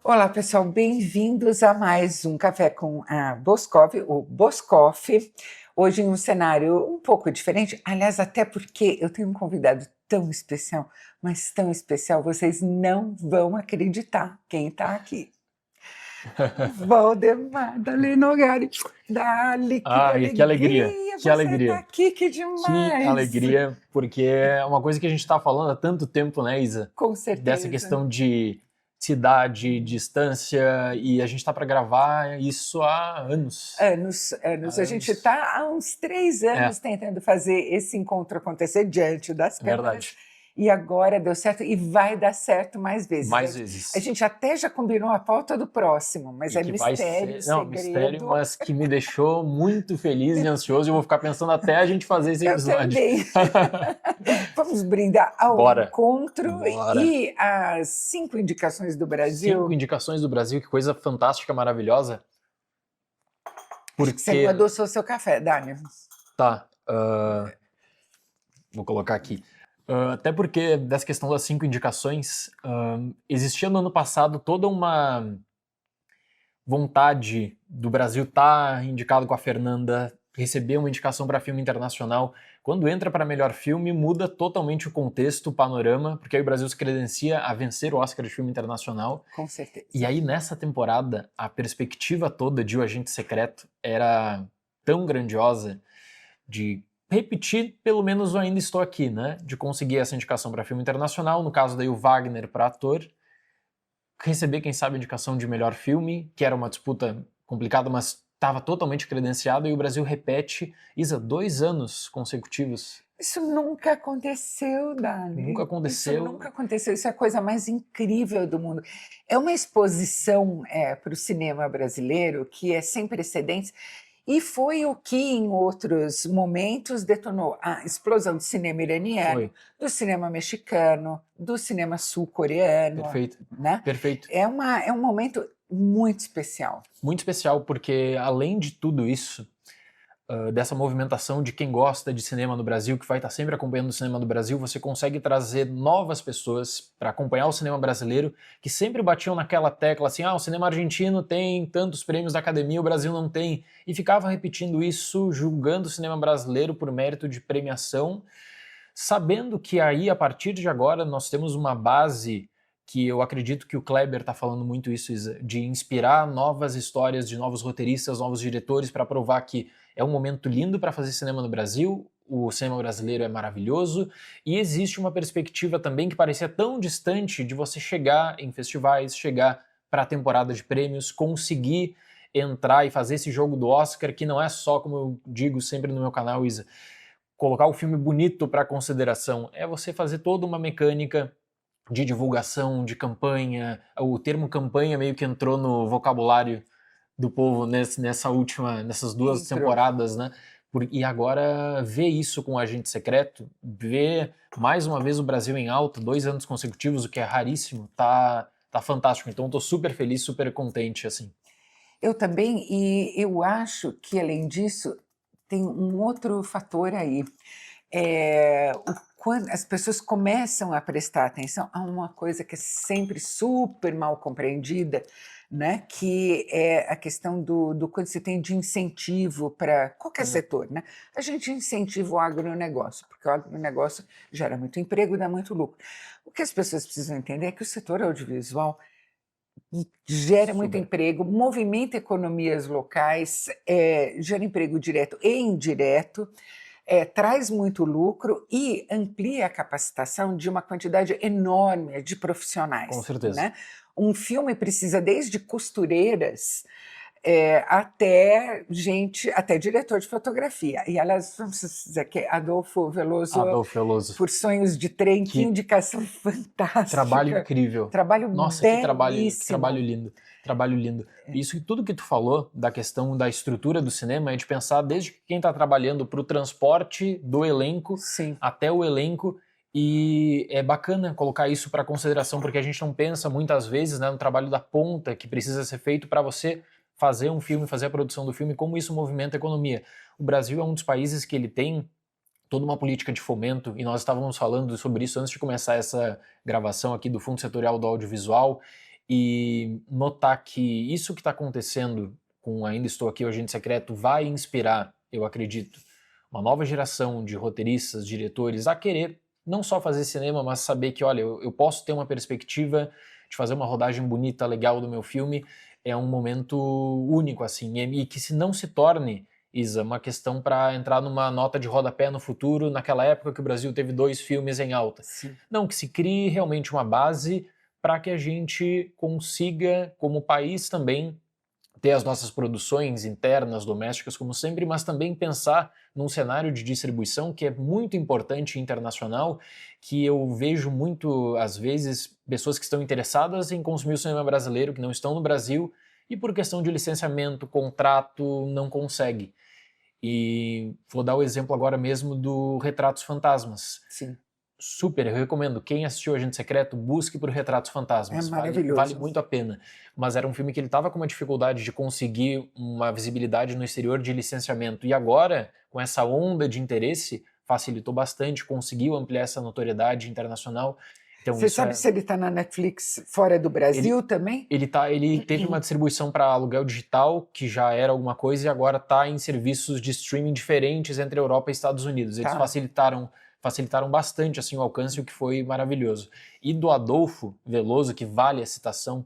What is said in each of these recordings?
Olá, pessoal, bem-vindos a mais um Café com a Boscov, o Boscoff. Hoje em um cenário um pouco diferente, aliás, até porque eu tenho um convidado tão especial, mas tão especial, vocês não vão acreditar quem está aqui. Valdemar Dalenogari. Dali, Ai, que alegria, que você está alegria, aqui, que que demais! alegria, porque é uma coisa que a gente está falando há tanto tempo, né, Isa? Com Dessa certeza. questão de cidade, distância, e a gente está para gravar isso há anos. Anos. Há A gente anos. está há uns 3 anos É, tentando fazer esse encontro acontecer diante das câmeras verdade. e agora deu certo e vai dar certo mais vezes. Mais A vezes. gente até já combinou a pauta do próximo, mas E é que vai mistério, ser, não, mistério, segredo. mas que me deixou muito feliz e ansioso, e eu vou ficar pensando até a gente fazer esse Eu episódio. também. Vamos brindar ao Bora, encontro bora. e as 5 indicações do 5 Brasil. indicações do Brasil, que coisa fantástica, maravilhosa, Acho que você não porque adoçou seu café, Dani. tá. Vou colocar aqui. Até porque, dessa questão das 5 indicações, existia no ano passado toda uma vontade do Brasil estar indicado com a Fernanda, receber uma indicação para filme internacional. Quando entra para melhor filme, muda totalmente o contexto, o panorama, porque aí o Brasil se credencia a vencer o Oscar de filme internacional. Com certeza. E aí, nessa temporada, a perspectiva toda de O Agente Secreto era tão grandiosa de repetir, pelo menos o Ainda Estou Aqui, né? De conseguir essa indicação para filme internacional, no caso daí o Wagner para ator, receber, quem sabe, a indicação de melhor filme, que era uma disputa complicada, mas estava totalmente credenciado, e o Brasil repete, Isa, 2 anos consecutivos. Isso nunca aconteceu, Dali. Nunca Isso aconteceu. nunca aconteceu. Isso é a coisa mais incrível do mundo. É uma exposição para o cinema brasileiro que é sem precedentes e foi o que, em outros momentos, detonou a explosão do cinema iraniano, Foi. do cinema mexicano, do cinema sul-coreano. Perfeito. Né? Perfeito. É um momento muito especial. Muito especial, porque além de tudo isso, dessa movimentação de quem gosta de cinema no Brasil, que vai estar sempre acompanhando o cinema do Brasil, você consegue trazer novas pessoas para acompanhar o cinema brasileiro, que sempre batiam naquela tecla assim, o cinema argentino tem tantos prêmios da Academia, o Brasil não tem, e ficava repetindo isso, julgando o cinema brasileiro por mérito de premiação, sabendo que aí, a partir de agora, nós temos uma base que eu acredito que o Kleber está falando muito isso, Isa, de inspirar novas histórias de novos roteiristas, novos diretores, para provar que é um momento lindo para fazer cinema no Brasil, o cinema brasileiro é maravilhoso, e existe uma perspectiva também que parecia tão distante de você chegar em festivais, chegar para a temporada de prêmios, conseguir entrar e fazer esse jogo do Oscar, que não é só, como eu digo sempre no meu canal, Isa, colocar o filme bonito para consideração, é você fazer toda uma mecânica de divulgação, de campanha. O termo campanha meio que entrou no vocabulário do povo nessas 2 temporadas, né? E agora ver isso com o Agente Secreto, ver mais uma vez o Brasil em alta, 2 anos consecutivos, o que é raríssimo, tá fantástico. Então tô super feliz, super contente, assim. Eu também, e eu acho que, além disso, tem um outro fator aí. Quando as pessoas começam a prestar atenção a uma coisa que é sempre super mal compreendida, né? Que é a questão do quanto se tem de incentivo para qualquer setor. Né? A gente incentiva o agronegócio, porque o agronegócio gera muito emprego e dá muito lucro. O que as pessoas precisam entender é que o setor audiovisual gera muito emprego, movimenta economias locais, gera emprego direto e indireto, traz muito lucro e amplia a capacitação de uma quantidade enorme de profissionais. Com certeza. Né? Um filme precisa desde costureiras até diretor de fotografia. E aliás, vamos dizer que Adolfo Veloso, por Sonhos de Trem, que indicação fantástica. Trabalho incrível. Trabalho Nossa, belíssimo. que trabalho lindo. Trabalho lindo. Isso e tudo que tu falou da questão da estrutura do cinema é de pensar desde quem está trabalhando para o transporte do elenco até o elenco. E é bacana colocar isso para consideração, porque a gente não pensa muitas vezes, né, no trabalho da ponta que precisa ser feito para você fazer um filme, fazer a produção do filme, como isso movimenta a economia. O Brasil é um dos países que ele tem toda uma política de fomento, e nós estávamos falando sobre isso antes de começar essa gravação aqui do Fundo Setorial do Audiovisual, e notar que isso que está acontecendo com Ainda Estou Aqui, o Agente Secreto, vai inspirar, eu acredito, uma nova geração de roteiristas, diretores a querer não só fazer cinema, mas saber que, olha, eu posso ter uma perspectiva de fazer uma rodagem bonita, legal do meu filme, é um momento único, assim, e que se não se torne, Isa, uma questão para entrar numa nota de rodapé no futuro, naquela época que o Brasil teve 2 filmes em alta. Sim. Não, que se crie realmente uma base para que a gente consiga, como país também, ter as nossas produções internas, domésticas, como sempre, mas também pensar num cenário de distribuição que é muito importante internacional, que eu vejo muito, às vezes, pessoas que estão interessadas em consumir o cinema brasileiro, que não estão no Brasil, e por questão de licenciamento, contrato, não consegue. E vou dar o exemplo agora mesmo do Retratos Fantasmas. Sim. Super, eu recomendo. Quem assistiu Agente Secreto, busque por Retratos Fantasmas. É maravilhoso. Vale muito a pena. Mas era um filme que ele estava com uma dificuldade de conseguir uma visibilidade no exterior de licenciamento. E agora, com essa onda de interesse, facilitou bastante, conseguiu ampliar essa notoriedade internacional. Então, você sabe se ele está na Netflix fora do Brasil também? Ele teve uma distribuição para aluguel digital, que já era alguma coisa, e agora está em serviços de streaming diferentes entre Europa e Estados Unidos. Eles facilitaram bastante assim, o alcance, o que foi maravilhoso. E do Adolfo Veloso, que vale a citação,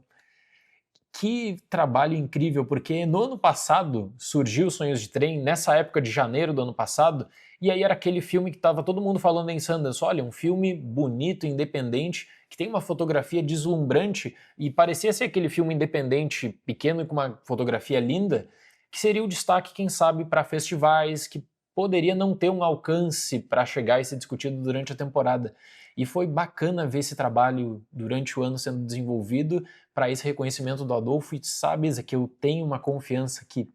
que trabalho incrível, porque no ano passado surgiu Sonhos de Trem, nessa época de janeiro do ano passado, e aí era aquele filme que estava todo mundo falando em Sundance, olha, um filme bonito, independente, que tem uma fotografia deslumbrante, e parecia ser aquele filme independente, pequeno e com uma fotografia linda, que seria o destaque, quem sabe, para festivais, que poderia não ter um alcance para chegar e ser discutido durante a temporada. E foi bacana ver esse trabalho durante o ano sendo desenvolvido para esse reconhecimento do Adolfo. E sabe, Isa, que eu tenho uma confiança que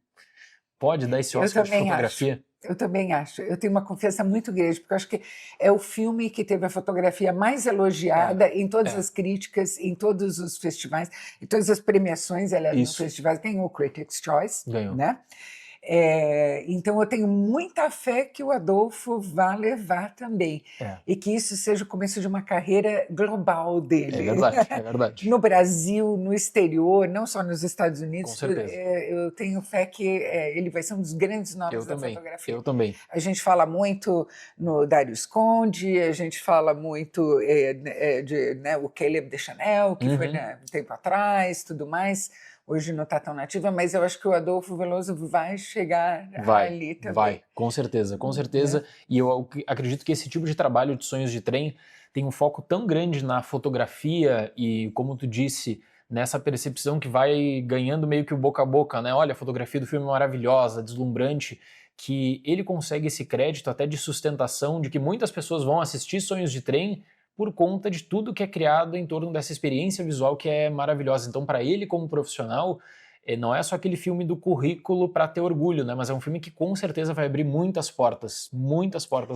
pode dar esse Oscar de fotografia. Eu também acho. Eu tenho uma confiança muito grande, porque eu acho que é o filme que teve a fotografia mais elogiada em todas as críticas, em todos os festivais, em todas as premiações, aliás, nos festivais. Ganhou o Critics' Choice, né? Então eu tenho muita fé que o Adolfo vá levar também e que isso seja o começo de uma carreira global dele. É verdade. No Brasil, no exterior, não só nos Estados Unidos. Com certeza. Eu tenho fé que ele vai ser um dos grandes nomes da fotografia. Eu também. A gente fala muito no Darius Conde, a gente fala muito de o Caleb Deschanel, que foi um tempo atrás, tudo mais. Hoje não está tão nativa, mas eu acho que o Adolfo Veloso vai chegar ali também. Vai, com certeza, com certeza. E eu acredito que esse tipo de trabalho de Sonhos de Trem tem um foco tão grande na fotografia e, como tu disse, nessa percepção que vai ganhando meio que o boca a boca, né? Olha, a fotografia do filme é maravilhosa, deslumbrante, que ele consegue esse crédito até de sustentação de que muitas pessoas vão assistir Sonhos de Trem por conta de tudo que é criado em torno dessa experiência visual que é maravilhosa. Então, para ele como profissional, não é só aquele filme do currículo para ter orgulho, né? Mas é um filme que com certeza vai abrir muitas portas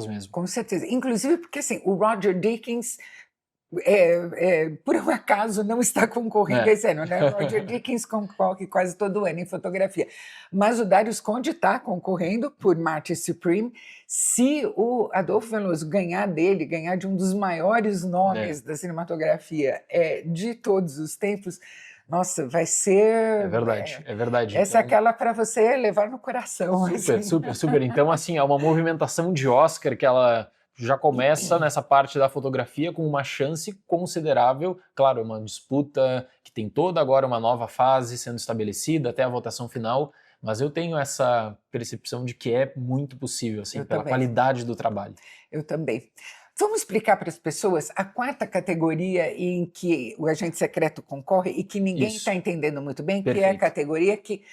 mesmo. Com certeza. Inclusive porque assim, o Roger Deakins por um acaso não está concorrendo esse ano, né? O Roger Deakins concorre quase todo ano em fotografia. Mas o Darius Conde está concorrendo por Marty Supreme. Se o Adolfo Veloso ganhar de um dos maiores nomes da cinematografia de todos os tempos, nossa, vai ser... É verdade. Essa é aquela para você levar no coração. Super. Então, assim, é uma movimentação de Oscar que ela já começa nessa parte da fotografia com uma chance considerável. Claro, é uma disputa que tem toda agora uma nova fase sendo estabelecida até a votação final, mas eu tenho essa percepção de que é muito possível, assim, pela qualidade do trabalho. Eu também. Vamos explicar para as pessoas a quarta categoria em que o Agente Secreto concorre e que ninguém está entendendo muito bem, que é a categoria que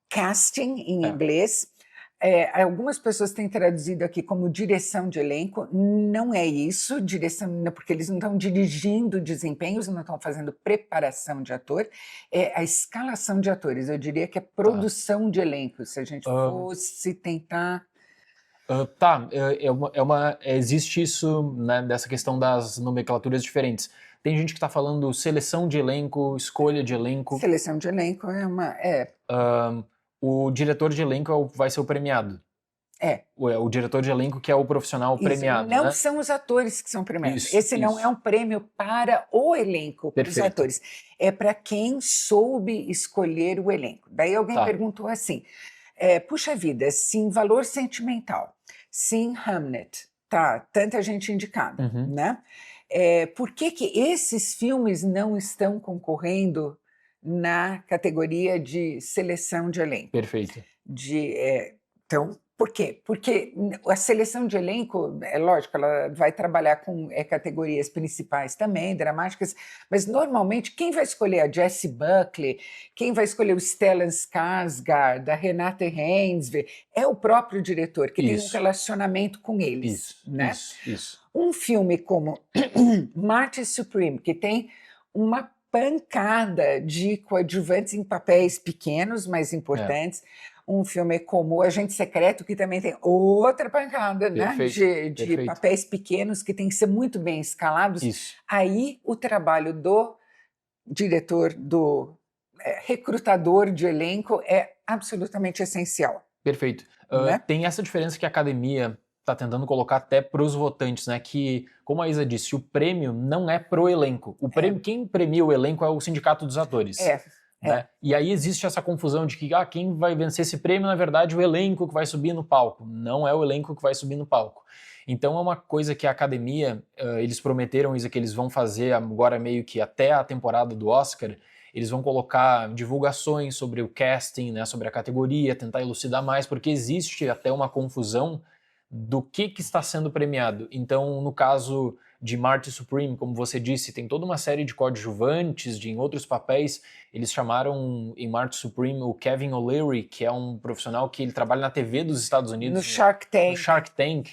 casting em inglês. Algumas pessoas têm traduzido aqui como direção de elenco. Não é isso, porque eles não estão dirigindo desempenhos, não estão fazendo preparação de ator, é a escalação de atores. Eu diria que é produção de elenco, se a gente fosse tentar... existe isso, né, dessa questão das nomenclaturas diferentes. Tem gente que está falando seleção de elenco, escolha de elenco. Seleção de elenco é uma... O diretor de elenco vai ser o premiado. É. O diretor de elenco que é o profissional Isso, premiado, não né? são os atores que são premiados. Isso, Esse não isso. é um prêmio para o elenco, para os Perfeito. atores. É para quem soube escolher o elenco. Daí alguém Tá. perguntou assim, puxa vida, se em Valor Sentimental, se em Hamlet, tá, tanta gente indicada, Uhum. né? Por que que esses filmes não estão concorrendo na categoria de seleção de elenco? Perfeito. Então, por quê? Porque a seleção de elenco, é lógico, ela vai trabalhar com categorias principais também, dramáticas, mas normalmente quem vai escolher a Jessie Buckley, quem vai escolher o Stellan Skarsgård, a Renate Reinsve, é o próprio diretor, que tem um Isso. relacionamento com eles. Isso, né? isso. Um filme como Marty Supreme, que tem uma pancada de coadjuvantes em papéis pequenos, mas importantes. Um filme como O Agente Secreto, que também tem outra pancada, né? De papéis pequenos que tem que ser muito bem escalados. Isso. Aí o trabalho do diretor, do recrutador de elenco é absolutamente essencial. Perfeito. Né? Tem essa diferença que a academia está tentando colocar até para os votantes, né? Que, como a Isa disse, o prêmio não é pro elenco. O prêmio, quem premia o elenco é o Sindicato dos Atores. Né? E aí existe essa confusão de que quem vai vencer esse prêmio, na verdade, o elenco que vai subir no palco. Não é o elenco que vai subir no palco. Então é uma coisa que a academia, eles prometeram, Isa, que eles vão fazer agora meio que até a temporada do Oscar. Eles vão colocar divulgações sobre o casting, né, sobre a categoria, tentar elucidar mais, porque existe até uma confusão do que está sendo premiado. Então, no caso de Marty Supreme, como você disse, tem toda uma série de coadjuvantes, em outros papéis. Eles chamaram em Marty Supreme o Kevin O'Leary, que é um profissional que ele trabalha na TV dos Estados Unidos. No Shark Tank. No Shark Tank,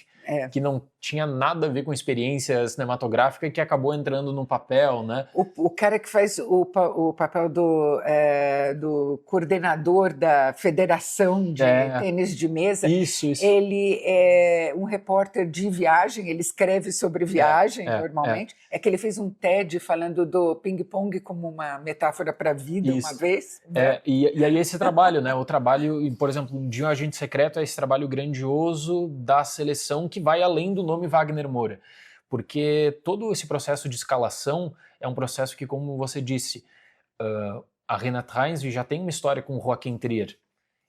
que não tinha nada a ver com experiência cinematográfica e que acabou entrando no papel, né? O cara que faz o papel do coordenador da Federação de Tênis de Mesa, isso. Ele é um repórter de viagem, ele escreve sobre viagem normalmente. É que ele fez um TED falando do ping-pong como uma metáfora para a vida uma vez. Né? E aí esse trabalho, né? O trabalho, por exemplo, de um agente secreto é esse trabalho grandioso da seleção que vai além do nome Wagner Moura, porque todo esse processo de escalação é um processo que, como você disse, a Renate Reinsve já tem uma história com o Joachim Trier.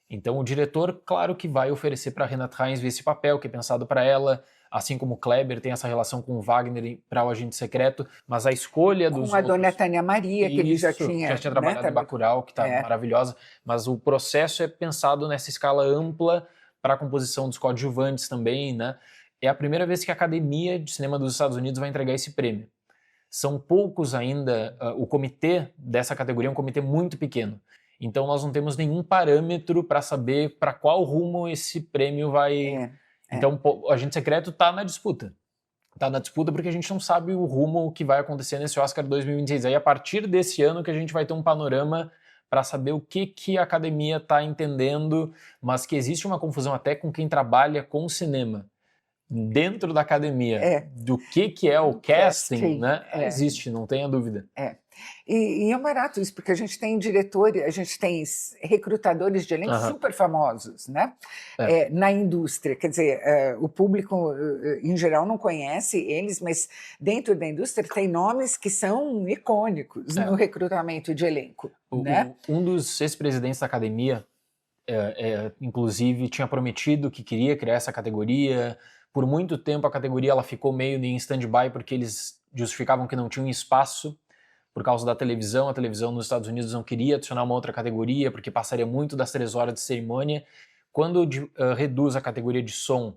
Então o diretor, claro que vai oferecer para a Renate Reinsve esse papel que é pensado para ela, assim como o Kleber tem essa relação com o Wagner para o agente secreto, mas a escolha dos com a dona Tânia Maria, que ele já tinha trabalhado em Bacurau, que está maravilhosa, mas o processo é pensado nessa escala ampla para a composição dos coadjuvantes também, né? É a primeira vez que a Academia de Cinema dos Estados Unidos vai entregar esse prêmio. São poucos ainda, o comitê dessa categoria é um comitê muito pequeno. Então nós não temos nenhum parâmetro para saber para qual rumo esse prêmio vai... Então o Agente Secreto está na disputa. Está na disputa porque a gente não sabe o rumo que vai acontecer nesse Oscar 2026. Aí a partir desse ano que a gente vai ter um panorama para saber o que a academia está entendendo, mas que existe uma confusão até com quem trabalha com cinema. Dentro da academia, do que é o casting, né? Existe, não tenha dúvida. E é barato isso, porque a gente tem diretores, a gente tem recrutadores de elenco super famosos, né? Na indústria, quer dizer, o público em geral não conhece eles, mas dentro da indústria tem nomes que são icônicos no recrutamento de elenco. Né? Um dos ex-presidentes da academia, inclusive, tinha prometido que queria criar essa categoria. Por muito tempo a categoria ela ficou meio em stand-by porque eles justificavam que não tinham espaço por causa da televisão. A televisão nos Estados Unidos não queria adicionar uma outra categoria porque passaria muito das 3 horas de cerimônia. Quando reduz a categoria de som,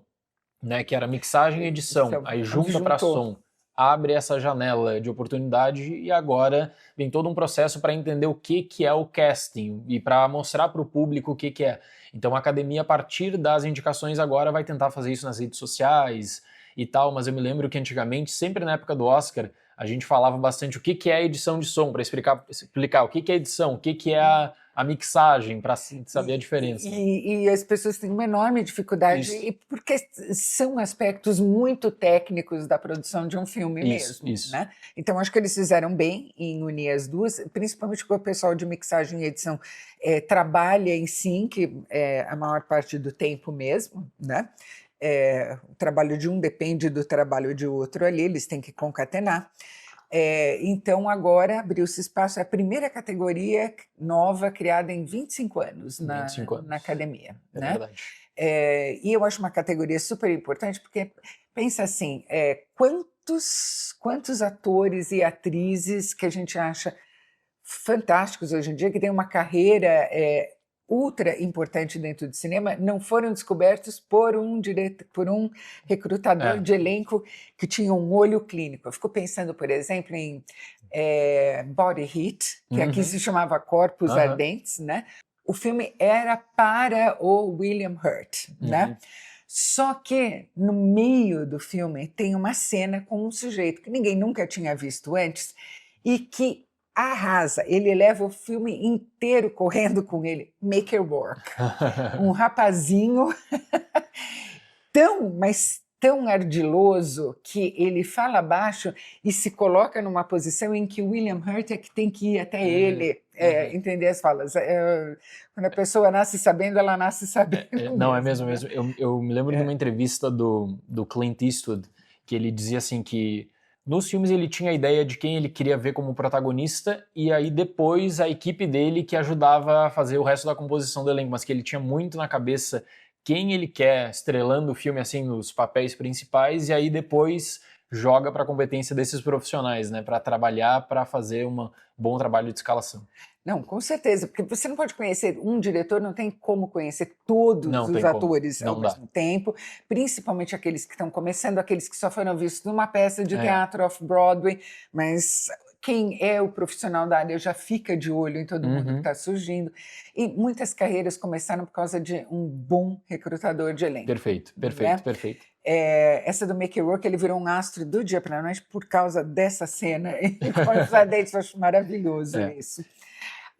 né, que era mixagem e edição, aí junta para som, abre essa janela de oportunidade e agora vem todo um processo para entender o que é o casting e para mostrar para o público o que é. Então a academia, a partir das indicações agora, vai tentar fazer isso nas redes sociais e tal, mas eu me lembro que antigamente, sempre na época do Oscar, a gente falava bastante o que é a edição de som, para explicar o que é edição, o que é a mixagem, para saber a diferença. E as pessoas têm uma enorme dificuldade, porque são aspectos muito técnicos da produção de um filme mesmo. Né? Então, acho que eles fizeram bem em unir as duas, principalmente porque o pessoal de mixagem e edição trabalha em sync a maior parte do tempo mesmo, né? O trabalho de um depende do trabalho de outro ali, eles têm que concatenar. Então, agora abriu-se espaço, é a primeira categoria nova criada em 25 anos na academia. É né? verdade. E eu acho uma categoria super importante, porque pensa assim, quantos atores e atrizes que a gente acha fantásticos hoje em dia, que têm uma carreira ultra importante dentro do cinema, não foram descobertos por um recrutador de elenco que tinha um olho clínico. Eu fico pensando, por exemplo, em Body Heat, que aqui se chamava Corpos Ardentes, né? O filme era para o William Hurt, né? Só que no meio do filme tem uma cena com um sujeito que ninguém nunca tinha visto antes e que arrasa, ele leva o filme inteiro correndo com ele, Make It Work. Um rapazinho mas tão ardiloso que ele fala baixo e se coloca numa posição em que o William Hurt é que tem que ir até ele, entender as falas. Quando a pessoa nasce sabendo, ela nasce sabendo. Não, é mesmo. Eu me lembro de uma entrevista do Clint Eastwood, que ele dizia assim que nos filmes ele tinha a ideia de quem ele queria ver como protagonista e aí depois a equipe dele que ajudava a fazer o resto da composição do elenco, mas que ele tinha muito na cabeça quem ele quer estrelando o filme assim nos papéis principais e aí depois joga para a competência desses profissionais, né, para trabalhar, para fazer um bom trabalho de escalação. Não, com certeza, porque você não pode conhecer um diretor, não tem como conhecer todos os atores ao mesmo tempo, principalmente aqueles que estão começando, aqueles que só foram vistos numa peça de teatro off-Broadway, mas quem é o profissional da área já fica de olho em todo mundo que está surgindo. E muitas carreiras começaram por causa de um bom recrutador de elenco. Perfeito. Essa do Make It Work, ele virou um astro do dia para a noite por causa dessa cena. E Corpos Ardentes, eu acho maravilhoso isso.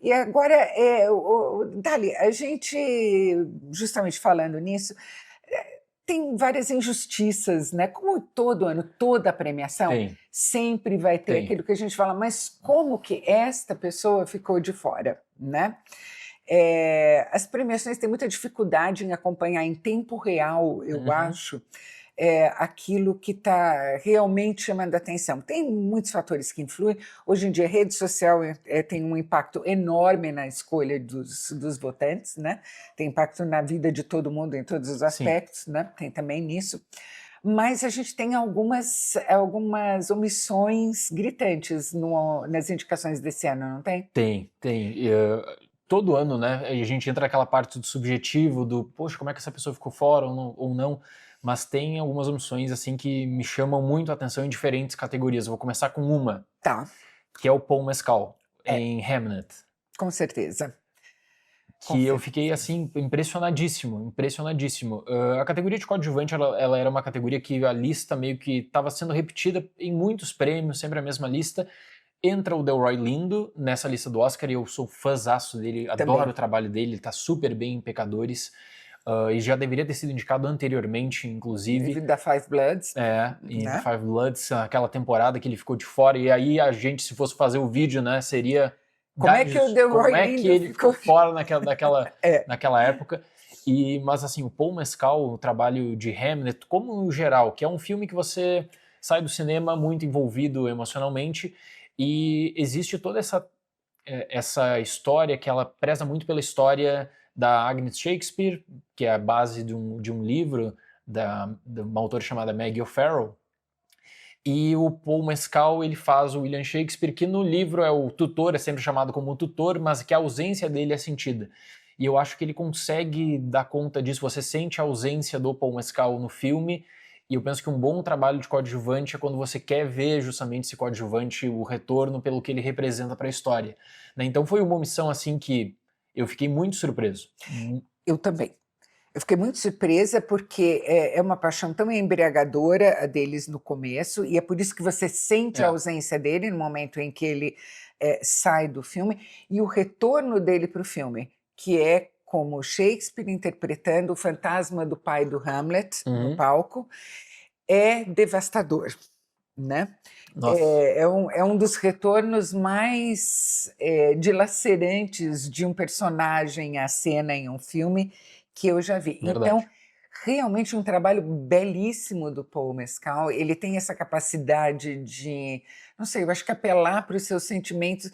E agora, Dali, a gente, justamente falando nisso, tem várias injustiças, né? Como todo ano, toda premiação sempre vai ter aquilo que a gente fala, mas como que esta pessoa ficou de fora, né? As premiações têm muita dificuldade em acompanhar em tempo real, eu acho, aquilo que está realmente chamando a atenção. Tem muitos fatores que influem. Hoje em dia, a rede social tem um impacto enorme na escolha dos votantes, né? Tem impacto na vida de todo mundo, em todos os aspectos, né? Tem também nisso. Mas a gente tem algumas omissões gritantes nas indicações desse ano, não tem? Tem. Todo ano, né, a gente entra naquela parte do subjetivo, do, poxa, como é que essa pessoa ficou fora ou não, mas tem algumas omissões, assim, que me chamam muito a atenção em diferentes categorias. Eu vou começar com uma, que é o Paul Mescal, em Hamnet. Com certeza. Eu fiquei, assim, impressionadíssimo. A categoria de coadjuvante, ela era uma categoria que a lista meio que estava sendo repetida em muitos prêmios, sempre a mesma lista. Entra o Delroy Lindo nessa lista do Oscar e eu sou fãzaço dele, adoro o trabalho dele, ele tá super bem em Pecadores e já deveria ter sido indicado anteriormente, inclusive. Da Five Bloods. Em The Five Bloods, aquela temporada que ele ficou de fora e aí a gente, se fosse fazer o vídeo, né, seria... Como é que o Delroy Lindo ele ficou fora naquela época. Mas assim, o Paul Mescal, o trabalho de Hamnet, como no geral, que é um filme que você sai do cinema muito envolvido emocionalmente. E existe toda essa história que ela preza muito pela história da Agnes Shakespeare, que é a base de um livro de uma autora chamada Maggie O'Farrell. E o Paul Mescal, ele faz o William Shakespeare, que no livro é o tutor, é sempre chamado como tutor, mas que a ausência dele é sentida. E eu acho que ele consegue dar conta disso, você sente a ausência do Paul Mescal no filme. E eu penso que um bom trabalho de coadjuvante é quando você quer ver justamente esse coadjuvante, o retorno pelo que ele representa para a história. Né? Então foi uma omissão assim que eu fiquei muito surpreso. Eu também. Eu fiquei muito surpresa porque é uma paixão tão embriagadora a deles no começo, e é por isso que você sente a É, ausência dele no momento em que ele sai do filme, e o retorno dele para o filme, que é como Shakespeare interpretando o fantasma do pai do Hamlet no uhum. palco, é devastador, né? Nossa, É um dos retornos mais dilacerantes de um personagem à cena em um filme que eu já vi. Então, verdade. realmente um trabalho belíssimo do Paul Mescal. Ele tem essa capacidade de, não sei, eu acho que apelar para os seus sentimentos,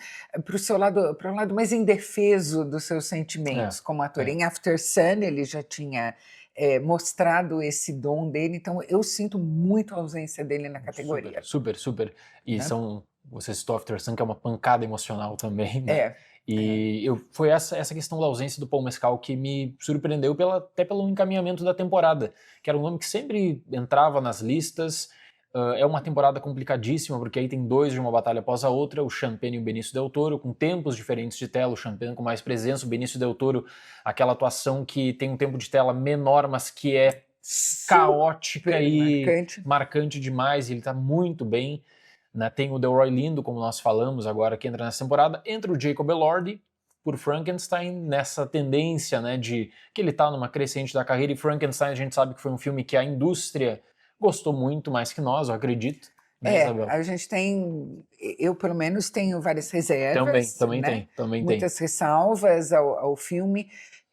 para o lado mais indefeso dos seus É, sentimentos como ator. é. Em After Sun, ele já tinha mostrado esse dom dele, então eu sinto muito a ausência dele na Super, categoria, super, super. E né? você citou After Sun, que é uma pancada emocional também, né? É, é. Foi essa questão da ausência do Paul Mescal que me surpreendeu até pelo encaminhamento da temporada, que era um nome que sempre entrava nas listas. É uma temporada complicadíssima, porque aí tem dois de uma batalha após a outra, o Sean Penn e o Benício Del Toro, com tempos diferentes de tela, o Sean Penn com mais presença, o Benício Del Toro, aquela atuação que tem um tempo de tela menor, mas que é caótica Super e marcante. marcante demais, e ele tá muito bem, né? Tem o Delroy Lindo, como nós falamos agora, que entra nessa temporada, entra o Jacob Elordi por Frankenstein, nessa tendência, né, de que ele tá numa crescente da carreira, e Frankenstein a gente sabe que foi um filme que a indústria gostou muito mais que nós, eu acredito, né, Isabel? A gente tem, eu pelo menos tenho várias Também, reservas, também né? tem, também tem. Muitas ressalvas ao filme.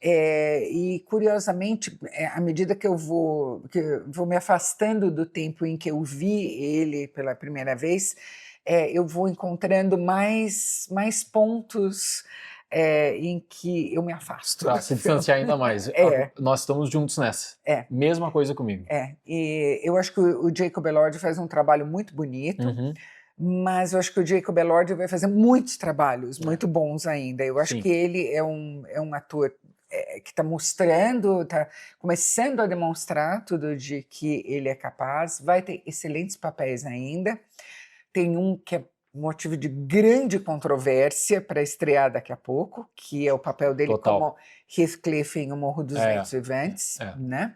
E curiosamente, à medida que eu vou me afastando do tempo em que eu vi ele pela primeira vez, eu vou encontrando mais pontos em que eu me afasto Pra do se filme. distanciar ainda mais. É, Nós estamos juntos nessa. é. Mesma coisa comigo. E eu acho que o Jacob Elordi faz um trabalho muito bonito, Uhum. mas eu acho que o Jacob Elordi vai fazer muitos trabalhos É. muito bons ainda. Eu acho Sim, que ele é um ator que está mostrando, está começando a demonstrar tudo de que ele é capaz, vai ter excelentes papéis ainda. Tem um que é motivo de grande controvérsia para estrear daqui a pouco, que é o papel dele total. como Heathcliff em O Morro dos É, Ventos Vivantes, é. né?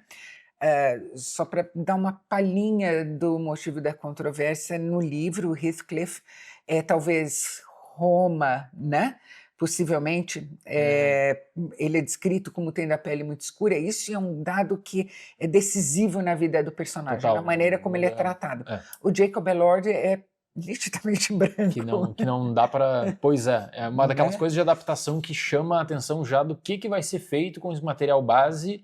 Só para dar uma palhinha do motivo da controvérsia, no livro, Heathcliff é talvez Roma, né? Possivelmente, ele é descrito como tendo a pele muito escura. Isso é um dado que é decisivo na vida do personagem, na Total. maneira como ele é tratado. É. O Jacob Elordi é nitidamente branco, Que não dá pra. Pois é uma daquelas né? coisas de adaptação que chama a atenção já do que vai ser feito com esse material base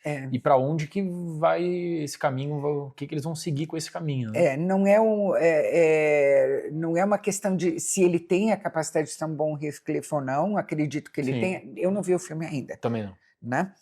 É, e pra onde que vai esse caminho, o que eles vão seguir com esse caminho, né? não é uma questão de se ele tem a capacidade de ser um bom Heathcliff ou não, acredito que ele Sim, tenha, eu não vi o filme ainda, também não. né?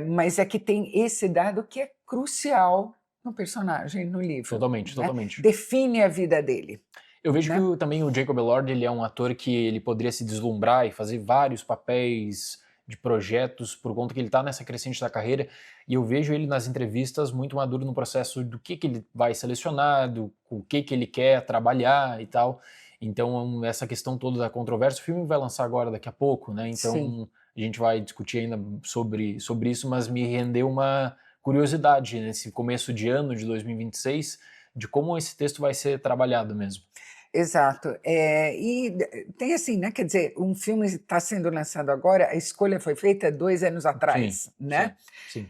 Mas é que tem esse dado que é crucial no personagem, no livro, Totalmente, né? totalmente. Define a vida dele, Eu vejo né? que também o Jacob Elordi ele é um ator que ele poderia se deslumbrar e fazer vários papéis de projetos por conta que ele está nessa crescente da carreira, e eu vejo ele nas entrevistas muito maduro no processo do que ele vai selecionar, do o que ele quer trabalhar e tal. Então essa questão toda da controvérsia, o filme vai lançar agora daqui a pouco, né? Sim, Então a gente vai discutir ainda sobre isso, mas me rendeu uma curiosidade nesse começo de ano de 2026 de como esse texto vai ser trabalhado mesmo. exato. Tem assim, né? Quer dizer, um filme está sendo lançado agora, a escolha foi feita 2 anos Sim, atrás, sim, né? sim.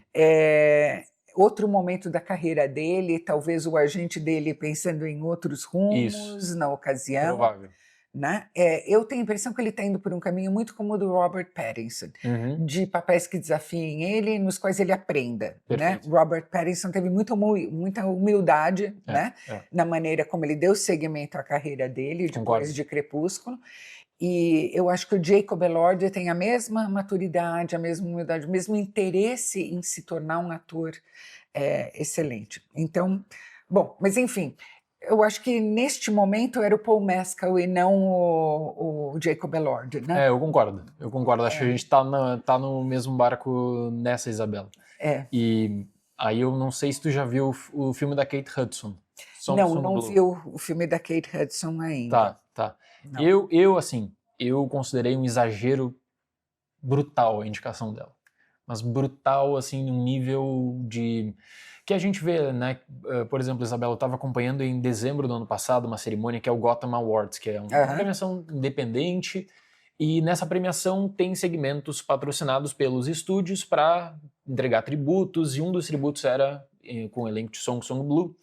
Outro momento da carreira dele, talvez o agente dele pensando em outros Isso, rumos na ocasião, provável. né? Eu tenho a impressão que ele está indo por um caminho muito como o do Robert Pattinson, Uhum, de papéis que desafiem ele, nos quais ele aprenda, né? perfeito. Robert Pattinson teve muita humildade, É, né? é, Na maneira como ele deu seguimento à carreira dele depois concordo. de Crepúsculo. E eu acho que o Jacob Elordi tem a mesma maturidade, a mesma humildade, o mesmo interesse em se tornar um ator excelente. Então, bom, mas enfim, eu acho que neste momento era o Paul Mescal e não o Jacob Elordi, né? Eu concordo, eu concordo. Acho que a gente tá no mesmo barco nessa, Isabela. É. E aí eu não sei se tu já viu o filme da Kate Hudson, Não, Som no não Blue. vi o filme da Kate Hudson ainda. Tá. Não. Assim, eu considerei um exagero brutal a indicação dela. mas brutal, assim, num nível de... que a gente vê, né? Por exemplo, Isabela, eu estava acompanhando em dezembro do ano passado uma cerimônia que é o Gotham Awards, que é uma premiação independente, e nessa premiação tem segmentos patrocinados pelos estúdios para entregar tributos, e um dos tributos era com o elenco de Song Song Blue,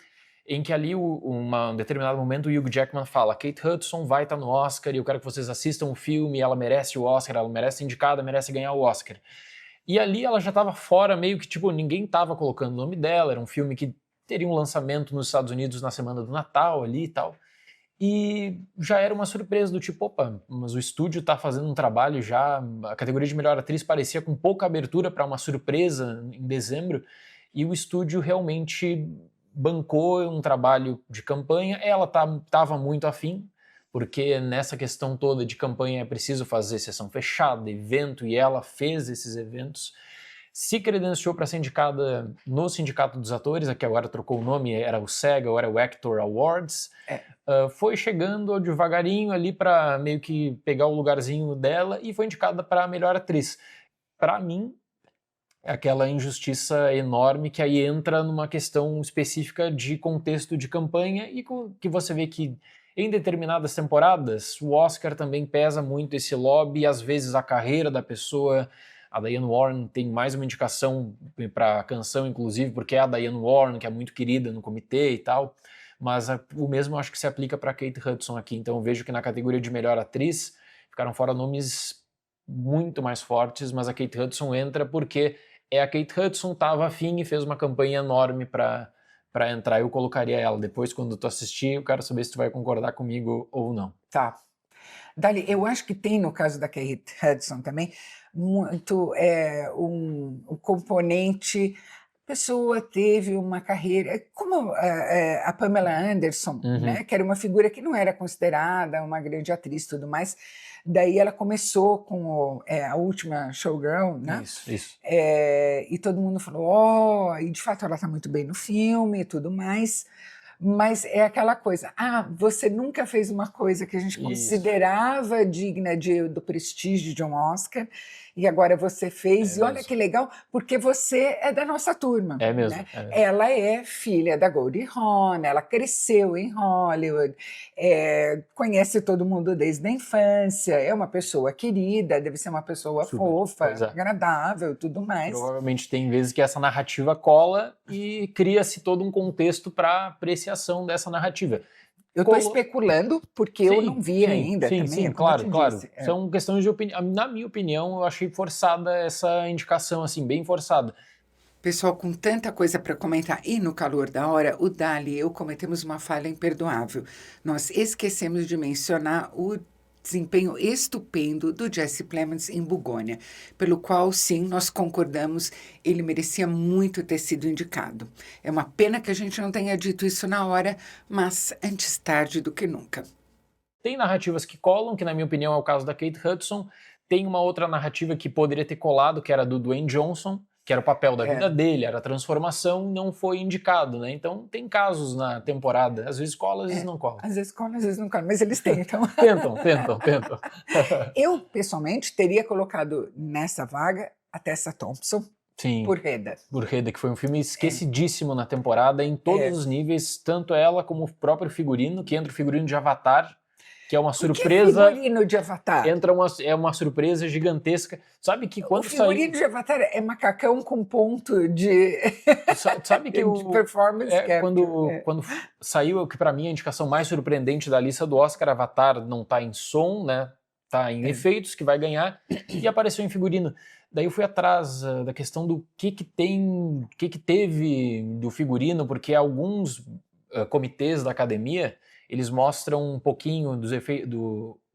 em que ali, um determinado momento, o Hugh Jackman fala: Kate Hudson vai estar no Oscar e eu quero que vocês assistam o filme, ela merece o Oscar, ela merece ser indicada, merece ganhar o Oscar. E ali ela já estava fora, meio que tipo, ninguém estava colocando o nome dela, era um filme que teria um lançamento nos Estados Unidos na semana do Natal ali e tal. E já era uma surpresa do tipo, opa, mas o estúdio tá fazendo um trabalho já, a categoria de melhor atriz parecia com pouca abertura para uma surpresa em dezembro, e o estúdio realmente bancou um trabalho de campanha. Ela tava muito afim, porque nessa questão toda de campanha é preciso fazer sessão fechada, evento, e ela fez esses eventos. Se credenciou para ser indicada no Sindicato dos Atores, que agora trocou o nome, era o SAG, agora é o Actor Awards. Foi chegando devagarinho ali para meio que pegar o lugarzinho dela e foi indicada para melhor atriz. Para mim, é aquela injustiça enorme que aí entra numa questão específica de contexto de campanha e que você vê que em determinadas temporadas o Oscar também pesa muito esse lobby e às vezes a carreira da pessoa. A Diane Warren tem mais uma indicação para canção, inclusive, porque é a Diane Warren, que é muito querida no comitê e tal, mas o mesmo acho que se aplica para Kate Hudson aqui. Então eu vejo que na categoria de melhor atriz ficaram fora nomes muito mais fortes, mas a Kate Hudson entra porque a Kate Hudson estava afim e fez uma campanha enorme para entrar. Eu colocaria ela. Depois, quando tu assistir, eu quero saber se tu vai concordar comigo ou não. Tá. Dali, eu acho que tem no caso da Kate Hudson também muito um componente. A pessoa teve uma carreira, como a Pamela Anderson, né, que era uma figura que não era considerada uma grande atriz e tudo mais. Daí ela começou com a última Showgirl, né? Isso. E todo mundo falou, e de fato ela está muito bem no filme e tudo mais. Mas é aquela coisa, você nunca fez uma coisa que a gente considerava digna do prestígio de um Oscar, e agora você fez, e olha que legal, porque você é da nossa turma. É mesmo. Né? Ela é filha da Goldie Hawn, ela cresceu em Hollywood, conhece todo mundo desde a infância, é uma pessoa querida, deve ser uma pessoa fofa, agradável, tudo mais. Provavelmente tem vezes que essa narrativa cola e cria-se todo um contexto para apreciação dessa narrativa. Eu estou especulando porque eu não vi ainda também. Sim, claro. São questões de opinião. Na minha opinião, eu achei forçada essa indicação, assim, bem forçada. Pessoal, com tanta coisa para comentar e no calor da hora, o Dali e eu cometemos uma falha imperdoável. Nós esquecemos de mencionar o desempenho estupendo do Jesse Plemons em Bugônia, pelo qual, sim, nós concordamos, ele merecia muito ter sido indicado. É uma pena que a gente não tenha dito isso na hora, mas antes tarde do que nunca. Tem narrativas que colam, que na minha opinião é o caso da Kate Hudson. Tem uma outra narrativa que poderia ter colado, que era do Dwayne Johnson, que era o papel da vida dele, era a transformação, não foi indicado, né? Então tem casos na temporada, às vezes cola, às vezes não cola. Às vezes cola, às vezes não cola, mas eles tentam. tentam. Eu, pessoalmente, teria colocado nessa vaga a Tessa Thompson. Sim, por Reda, que foi um filme esquecidíssimo na temporada, em todos os níveis, tanto ela como o próprio figurino, que entra o figurino de Avatar, que é uma surpresa. O figurino de Avatar? É uma surpresa gigantesca. Sabe que quando saiu... O figurino de Avatar é macacão com ponto de... Sabe que de performance quando saiu, que para mim a indicação mais surpreendente da lista do Oscar, Avatar não tá em som, né? Tá em efeitos, que vai ganhar, e apareceu em figurino. Daí eu fui atrás da questão do que teve do figurino, porque alguns comitês da academia, eles mostram um pouquinho dos efeitos,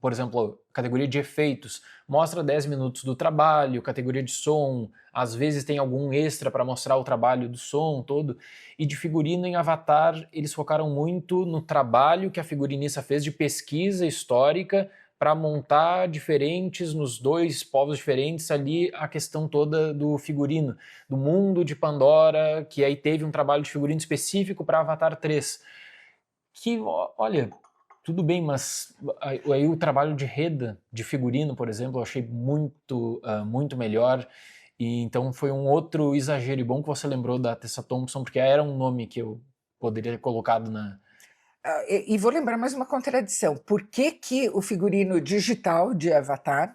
por exemplo, categoria de efeitos, mostra 10 minutos do trabalho, categoria de som, às vezes tem algum extra para mostrar o trabalho do som todo, e de figurino em Avatar, eles focaram muito no trabalho que a figurinista fez de pesquisa histórica para montar diferentes, nos dois povos diferentes ali, a questão toda do figurino, do mundo de Pandora, que aí teve um trabalho de figurino específico para Avatar 3. Que, olha, tudo bem, mas aí o trabalho de Reda, de figurino, por exemplo, eu achei muito melhor. E então foi um outro exagero, e bom que você lembrou da Tessa Thompson, porque era um nome que eu poderia ter colocado na... E vou lembrar mais uma contradição. Por que que o figurino digital de Avatar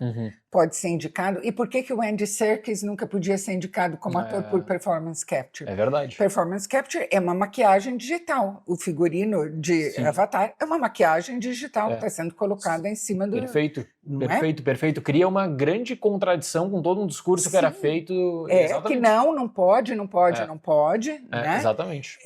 pode ser indicado e por que que o Andy Serkis nunca podia ser indicado como ator por performance capture? É verdade. Performance capture é uma maquiagem digital. O figurino de Sim. Avatar é uma maquiagem digital que está sendo colocada em cima do... Perfeito, não é? perfeito, perfeito. Cria uma grande contradição com todo um discurso que era Sim. feito... Que Exatamente. não pode, não pode, né? Exatamente.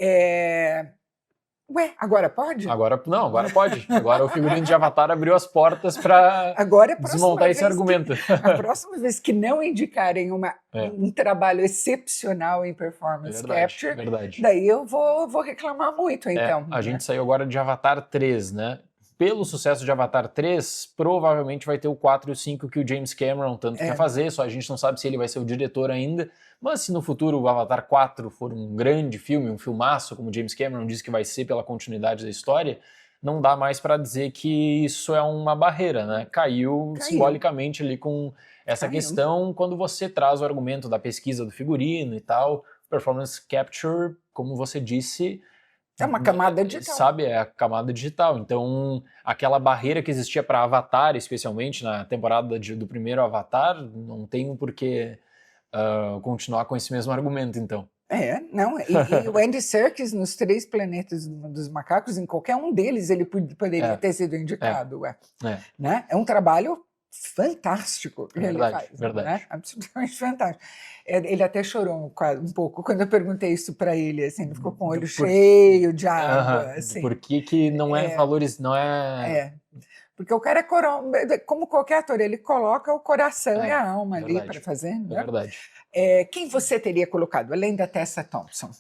Ué, agora pode? Agora pode. Agora o figurino de Avatar abriu as portas para desmontar esse argumento. A próxima vez que não indicarem um trabalho excepcional em performance capture, daí eu vou reclamar muito, então. A gente saiu agora de Avatar 3, né? Pelo sucesso de Avatar 3, provavelmente vai ter o 4 e o 5 que o James Cameron tanto quer fazer, só a gente não sabe se ele vai ser o diretor ainda, mas se no futuro o Avatar 4 for um grande filme, um filmaço, como o James Cameron disse que vai ser pela continuidade da história, não dá mais para dizer que isso é uma barreira, né? Caiu simbolicamente ali com essa questão quando você traz o argumento da pesquisa do figurino e tal, performance capture, como você disse... É uma camada digital. Sabe, é a camada digital. Então, aquela barreira que existia para Avatar, especialmente na temporada do primeiro Avatar, não tem por que continuar com esse mesmo argumento, então. Não, e o Andy Serkis nos 3 Planetas dos Macacos, em qualquer um deles, ele poderia ter sido indicado. Né? É um trabalho fantástico que ele faz. Verdade. Né? Absolutamente fantástico. Ele até chorou um pouco quando eu perguntei isso para ele, assim, ele ficou com o olho cheio de água. Assim. Por que não é valores, não é... Porque o cara, como qualquer ator, ele coloca o coração e a alma ali para fazer. Né? É verdade. Quem você teria colocado, além da Tessa Thompson?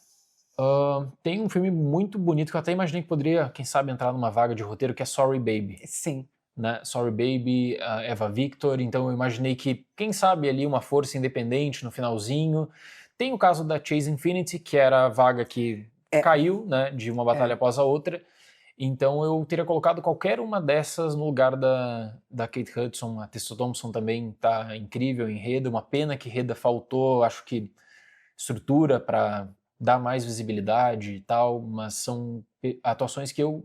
Tem um filme muito bonito que eu até imaginei que poderia, quem sabe, entrar numa vaga de roteiro, que é Sorry Baby. Sim. Né? Sorry Baby, Eva Victor, então eu imaginei que, quem sabe, ali uma força independente no finalzinho. Tem o caso da Chase Infinity, que era a vaga que caiu, né, de uma batalha após a outra, então eu teria colocado qualquer uma dessas no lugar da Kate Hudson. A Tessa Thompson também tá incrível em Reda, uma pena que Reda faltou, acho que estrutura para dar mais visibilidade e tal, mas são atuações que eu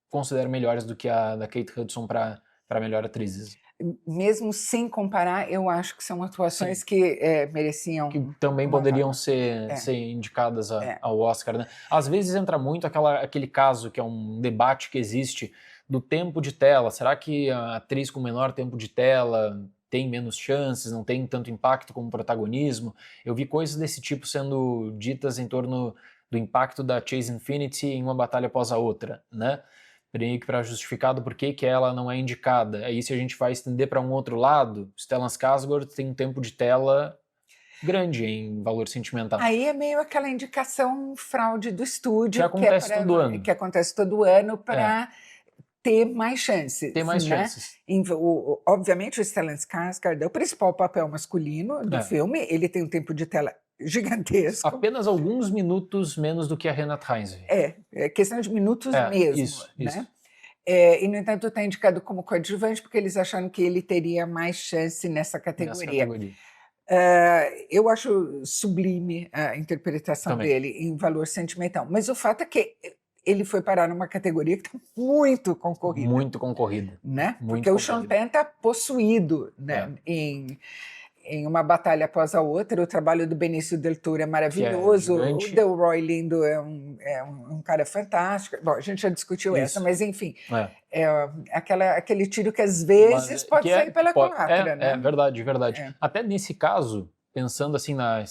considero melhores do que a da Kate Hudson para melhor atriz. Mesmo sem comparar, eu acho que são atuações que mereciam... Que também poderiam ser indicadas ao Oscar, né? Às vezes entra muito aquele caso que é um debate que existe do tempo de tela. Será que a atriz com menor tempo de tela tem menos chances, não tem tanto impacto como protagonismo? Eu vi coisas desse tipo sendo ditas em torno do impacto da Chase Infinity em uma batalha após a outra, né? Para justificar do porquê que ela não é indicada. Aí se a gente vai estender para um outro lado, Stellan Skarsgård tem um tempo de tela grande em valor sentimental. Aí é meio aquela indicação fraude do estúdio. Que acontece todo ano. Que acontece todo ano para ter mais chances. Ter mais chances. Obviamente o Stellan Skarsgård é o principal papel masculino do filme, ele tem um tempo de tela gigantesco. Apenas alguns minutos menos do que a Renate Reinsve. É questão de minutos mesmo. Isso. E, no entanto, está indicado como coadjuvante porque eles acharam que ele teria mais chance nessa categoria. Eu acho sublime a interpretação dele em valor sentimental, mas o fato é que ele foi parar numa categoria que está muito concorrida. Muito concorrida. Né? Porque o Sean Penn está possuído, né? Em uma batalha após a outra. O trabalho do Benício Del Toro é maravilhoso, o Delroy Lindo é um cara fantástico. Bom, a gente já discutiu essa, mas enfim, aquele tiro que às vezes pode sair pela culatra. Né? É verdade. Até nesse caso, pensando assim na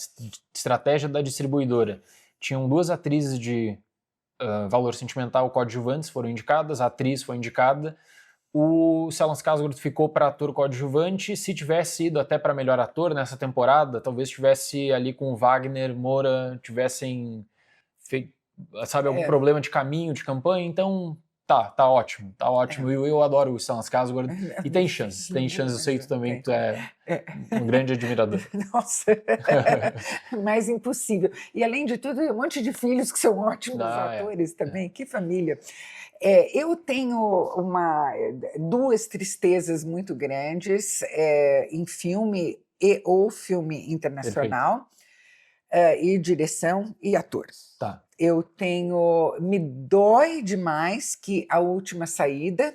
estratégia da distribuidora, tinham 2 atrizes de valor sentimental coadjuvantes foram indicadas, a atriz foi indicada, o Stellan Skarsgård ficou para ator coadjuvante. Se tivesse ido até para melhor ator nessa temporada, talvez tivesse ali com o Wagner Moura, tivessem feito, sabe, algum problema de caminho, de campanha, então tá ótimo. Eu adoro o Stellan Skarsgård e tem chances, eu sei que tu também tu é um grande admirador. Nossa, mais impossível. E além de tudo, um monte de filhos que são ótimos atores também, que família. Eu tenho 2 tristezas muito grandes em filme e ou filme Perfeito. internacional, e direção e ator. Tá. Me dói demais que A Última Saída,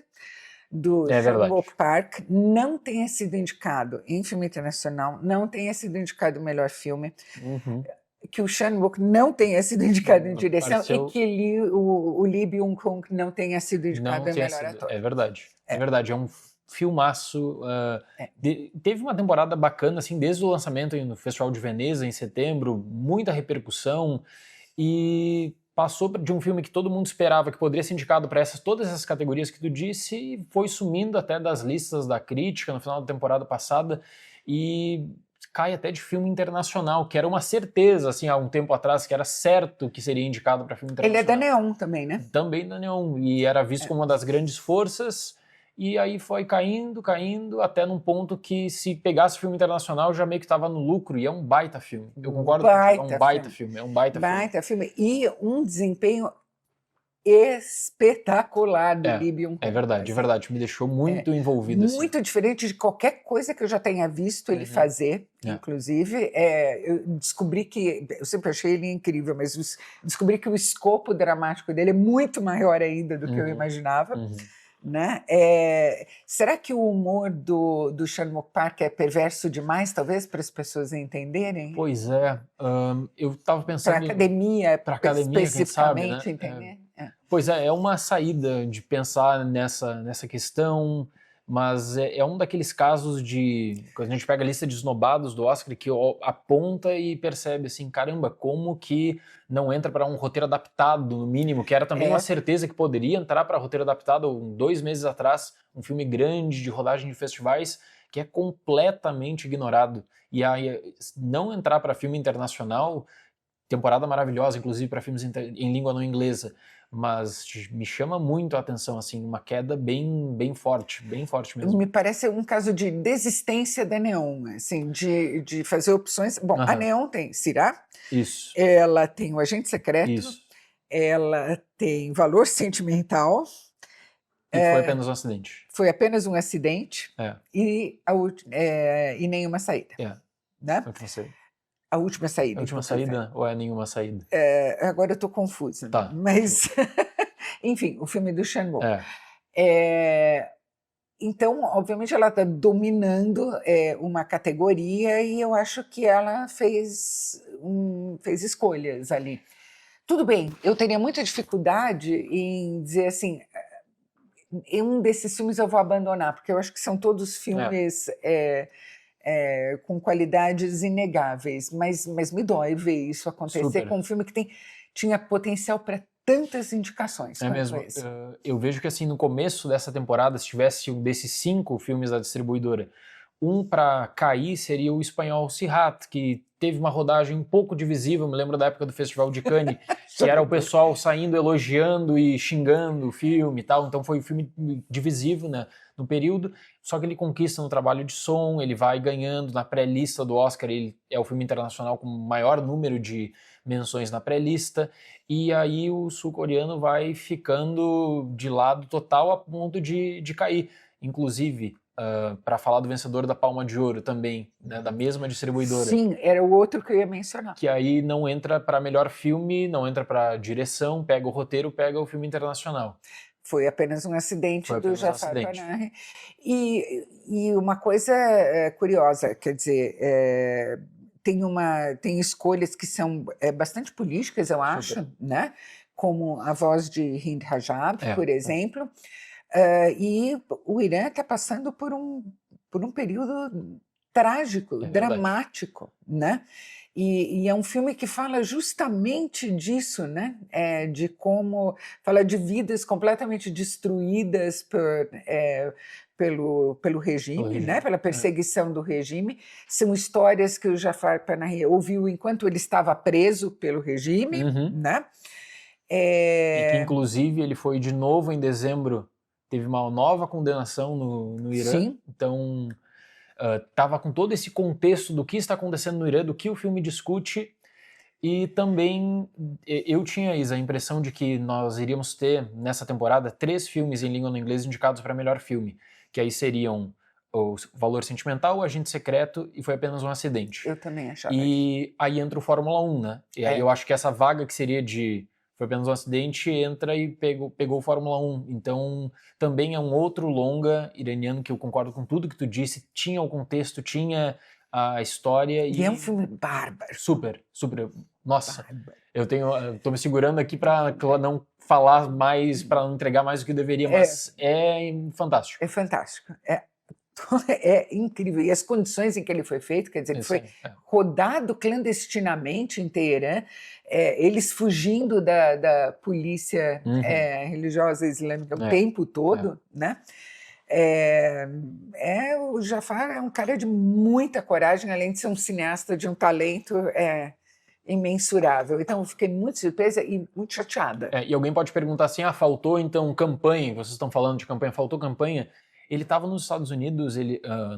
do É verdade. Chan-wook Park, não tenha sido indicado em filme internacional, não tenha sido indicado o melhor filme, Uhum. que o Chan-wook não tenha sido indicado em direção Pareceu- e que o Lee Byung-hun não tenha sido Não indicado em tinha melhor sido. ator. É verdade. É verdade. É um filmaço. É. Teve uma temporada bacana, assim, desde o lançamento no Festival de Veneza, em setembro, muita repercussão, e passou de um filme que todo mundo esperava que poderia ser indicado para todas essas categorias que tu disse, e foi sumindo até das listas da crítica no final da temporada passada, e cai até de filme internacional, que era uma certeza, assim, há um tempo atrás, que era certo que seria indicado para filme Ele é da internacional. Neon também, né? Também da Neon, e era visto como uma das grandes forças, e aí foi caindo, até num ponto que se pegasse filme internacional já meio que estava no lucro, e é um baita filme. Eu concordo contigo, é um baita filme, é um baita filme. Baita filme. E um desempenho espetacular do Lee Byung-hun. É verdade, assim. é verdade, me deixou muito envolvido. Assim. Muito diferente de qualquer coisa que eu já tenha visto ele fazer, inclusive. Eu descobri que, eu sempre achei ele incrível, mas descobri que o escopo dramático dele é muito maior ainda do que eu imaginava. Né? Será que o humor do Chan-wook Park é perverso demais, talvez, para as pessoas entenderem? Pois é, eu estava pensando... Para a academia, especificamente, quem sabe, né? entender? Pois é uma saída de pensar nessa questão, mas é um daqueles casos de... Quando a gente pega a lista de esnobados do Oscar, que aponta e percebe assim, caramba, como que não entra para um roteiro adaptado, no mínimo, que era também uma certeza que poderia entrar para roteiro adaptado 2 meses atrás, um filme grande de rodagem de festivais, que é completamente ignorado. E aí, não entrar para filme internacional, temporada maravilhosa, inclusive para filmes em língua não inglesa, mas me chama muito a atenção, assim, uma queda bem forte mesmo. Me parece um caso de desistência da Neon, assim, de fazer opções. Bom, a Neon tem Sirá, Isso. Ela tem O Agente Secreto, Isso. Ela tem Valor Sentimental. E foi apenas um acidente. Foi apenas um acidente e Nenhuma Saída. Né? A Última Saída. A Última Saída ou é Nenhuma Saída? Agora eu estou confusa. Tá. Mas, enfim, o filme do Chan-wook. Então, obviamente, ela está dominando uma categoria e eu acho que ela fez escolhas ali. Tudo bem, eu teria muita dificuldade em dizer assim, um desses filmes eu vou abandonar, porque eu acho que são todos filmes com qualidades inegáveis, mas me dói ver isso acontecer com um filme que tinha potencial para tantas indicações. É mesmo. Eu vejo que assim, no começo dessa temporada, se tivesse um desses 5 filmes da distribuidora, um para cair seria o espanhol Serrat, que teve uma rodagem um pouco divisível, me lembro da época do Festival de Cannes, que era o pessoal saindo elogiando e xingando o filme e tal, então foi um filme divisivo, né, no período, só que ele conquista no trabalho de som, ele vai ganhando na pré-lista do Oscar, ele é o filme internacional com o maior número de menções na pré-lista, e aí o sul-coreano vai ficando de lado total a ponto de cair. Inclusive, para falar do vencedor da Palma de Ouro também, né, da mesma distribuidora. Sim, era o outro que eu ia mencionar. Que aí não entra para melhor filme, não entra para direção, pega o roteiro, pega o filme internacional. Foi apenas um acidente do Jafar Panahi. E uma coisa curiosa, quer dizer, tem escolhas que são bastante políticas, eu acho, né? Como A Voz de Hind Rajab, por exemplo. E o Irã está passando por um período trágico, dramático, né? E é um filme que fala justamente disso, né? De como fala de vidas completamente destruídas pelo regime, né? Pela perseguição do regime. São histórias que o Jafar Panahi ouviu enquanto ele estava preso pelo regime, né? E que inclusive ele foi de novo em dezembro, teve uma nova condenação no Irã. Sim. Então estava com todo esse contexto do que está acontecendo no Irã, do que o filme discute, e também eu tinha, Isa, a impressão de que nós iríamos ter nessa temporada 3 filmes em língua não inglesa indicados para melhor filme, que aí seriam O Valor Sentimental, O Agente Secreto e Foi Apenas um Acidente. Eu também achava. E aí entra o Fórmula 1, né? E aí eu acho que essa vaga que seria de Foi Apenas um Acidente entra e pegou o Fórmula 1. Então também é um outro longa iraniano que eu concordo com tudo que tu disse. Tinha o contexto, tinha a história. E é um filme bárbaro. Super, super. Nossa, Bárbaro. eu tô me segurando aqui para não falar mais, para não entregar mais do que eu deveria, mas é fantástico. É fantástico. É incrível. E as condições em que ele foi feito, quer dizer, que foi rodado clandestinamente em Teherã, eles fugindo da polícia religiosa islâmica o tempo todo, né? O Jafar é um cara de muita coragem, além de ser um cineasta de um talento imensurável. Então, eu fiquei muito surpresa e muito chateada. E alguém pode perguntar assim, faltou então campanha, vocês estão falando de campanha, faltou campanha? Ele estava nos Estados Unidos,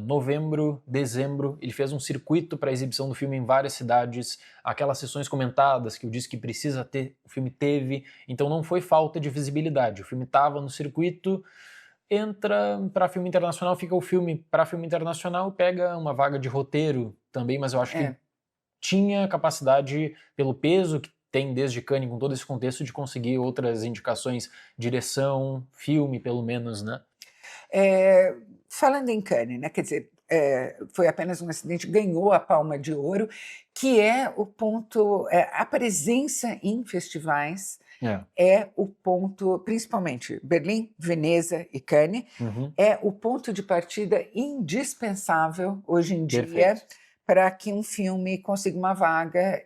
novembro, dezembro, ele fez um circuito para exibição do filme em várias cidades, aquelas sessões comentadas que eu disse que precisa ter, o filme teve, então não foi falta de visibilidade, o filme estava no circuito, entra para filme internacional, fica o filme para filme internacional, pega uma vaga de roteiro também, mas eu acho que tinha capacidade, pelo peso que tem desde Cannes, com todo esse contexto, de conseguir outras indicações, direção, filme, pelo menos, né? Falando em Cannes, né, quer dizer, Foi Apenas um Acidente, ganhou a Palma de Ouro, que é o ponto, a presença em festivais é o ponto, principalmente Berlim, Veneza e Cannes, é o ponto de partida indispensável hoje em dia para que um filme consiga uma vaga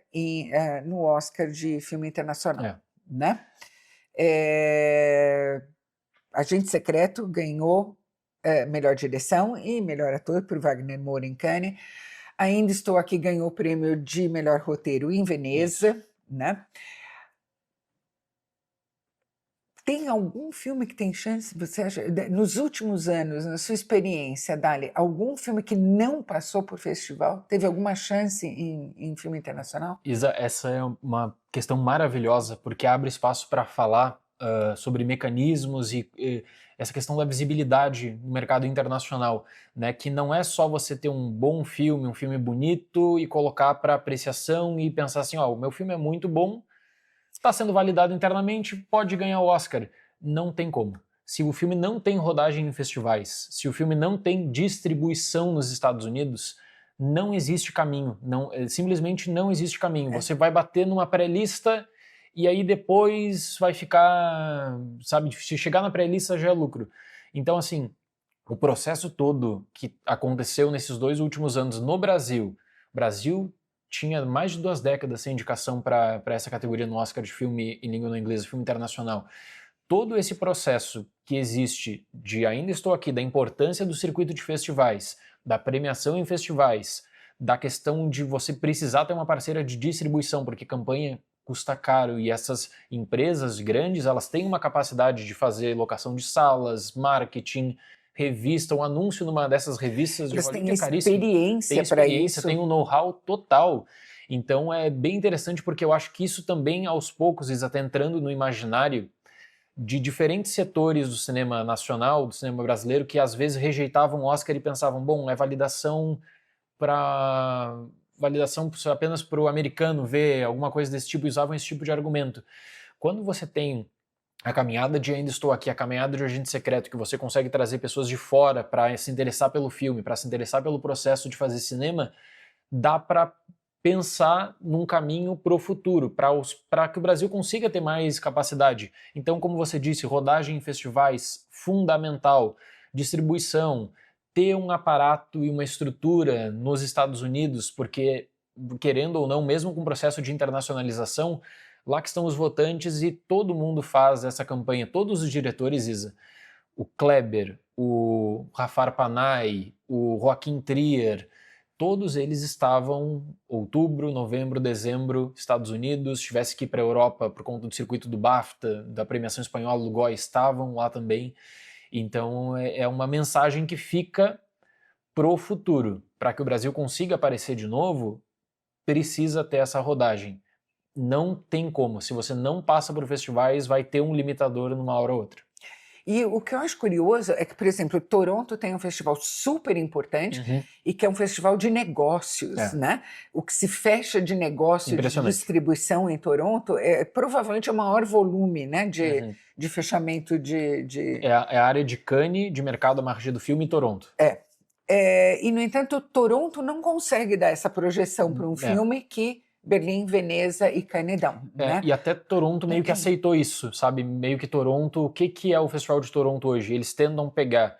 no Oscar de filme internacional, né? Agente Secreto ganhou melhor direção e melhor ator por Wagner Moura em Cannes. Ainda Estou Aqui ganhou o prêmio de melhor roteiro em Veneza, né? Tem algum filme que tem chance, você acha, nos últimos anos, na sua experiência, Dali, algum filme que não passou por festival? Teve alguma chance em filme internacional? Isa, essa é uma questão maravilhosa, porque abre espaço para falar sobre mecanismos e essa questão da visibilidade no mercado internacional, né? Que não é só você ter um bom filme, um filme bonito e colocar para apreciação e pensar assim, o meu filme é muito bom, está sendo validado internamente, pode ganhar o Oscar. Não tem como. Se o filme não tem rodagem em festivais, se o filme não tem distribuição nos Estados Unidos, não existe caminho. Simplesmente não existe caminho. Você vai bater numa pré-lista e aí depois vai ficar, sabe, se chegar na pré-lista já é lucro. Então, assim, o processo todo que aconteceu nesses 2 últimos anos no Brasil, tinha mais de 2 décadas sem indicação para essa categoria no Oscar de filme em língua não inglesa, filme internacional. Todo esse processo que existe de Ainda Estou Aqui, da importância do circuito de festivais, da premiação em festivais, da questão de você precisar ter uma parceira de distribuição, porque campanha custa caro e essas empresas grandes, elas têm uma capacidade de fazer locação de salas, marketing, revista, um anúncio numa dessas revistas Eles de têm que é caríssimo. experiência para isso. Tem um know-how total. Então é bem interessante porque eu acho que isso também, aos poucos, está entrando no imaginário de diferentes setores do cinema nacional, do cinema brasileiro, que às vezes rejeitavam o Oscar e pensavam, bom, é validação apenas para o americano ver, alguma coisa desse tipo, e usavam esse tipo de argumento. Quando você tem a caminhada de Ainda Estou Aqui, a caminhada de Agente Secreto, que você consegue trazer pessoas de fora para se interessar pelo filme, para se interessar pelo processo de fazer cinema, dá para pensar num caminho para o futuro, para que o Brasil consiga ter mais capacidade. Então, como você disse, rodagem em festivais, fundamental, distribuição, ter um aparato e uma estrutura nos Estados Unidos, porque, querendo ou não, mesmo com o processo de internacionalização, lá que estão os votantes e todo mundo faz essa campanha, todos os diretores, Isa, o Kleber, o Jafar Panahi, o Joaquim Trier, todos eles estavam outubro, novembro, dezembro, Estados Unidos, tivesse que ir para a Europa por conta do circuito do BAFTA, da premiação espanhola do GOI, estavam lá também. Então é uma mensagem que fica pro futuro. Para que o Brasil consiga aparecer de novo, precisa ter essa rodagem. Não tem como. Se você não passa por festivais, vai ter um limitador numa hora ou outra. E o que eu acho curioso é que, por exemplo, Toronto tem um festival super importante e que é um festival de negócios, né? O que se fecha de negócio de distribuição em Toronto é provavelmente o maior volume, né, de fechamento de... É a área de Cannes, de mercado à margem do filme em Toronto. E, no entanto, Toronto não consegue dar essa projeção para um filme que Berlim, Veneza e Cannes dão, né? E até Toronto meio que aceitou isso, sabe? Meio que Toronto, o que é o Festival de Toronto hoje? Eles tentam pegar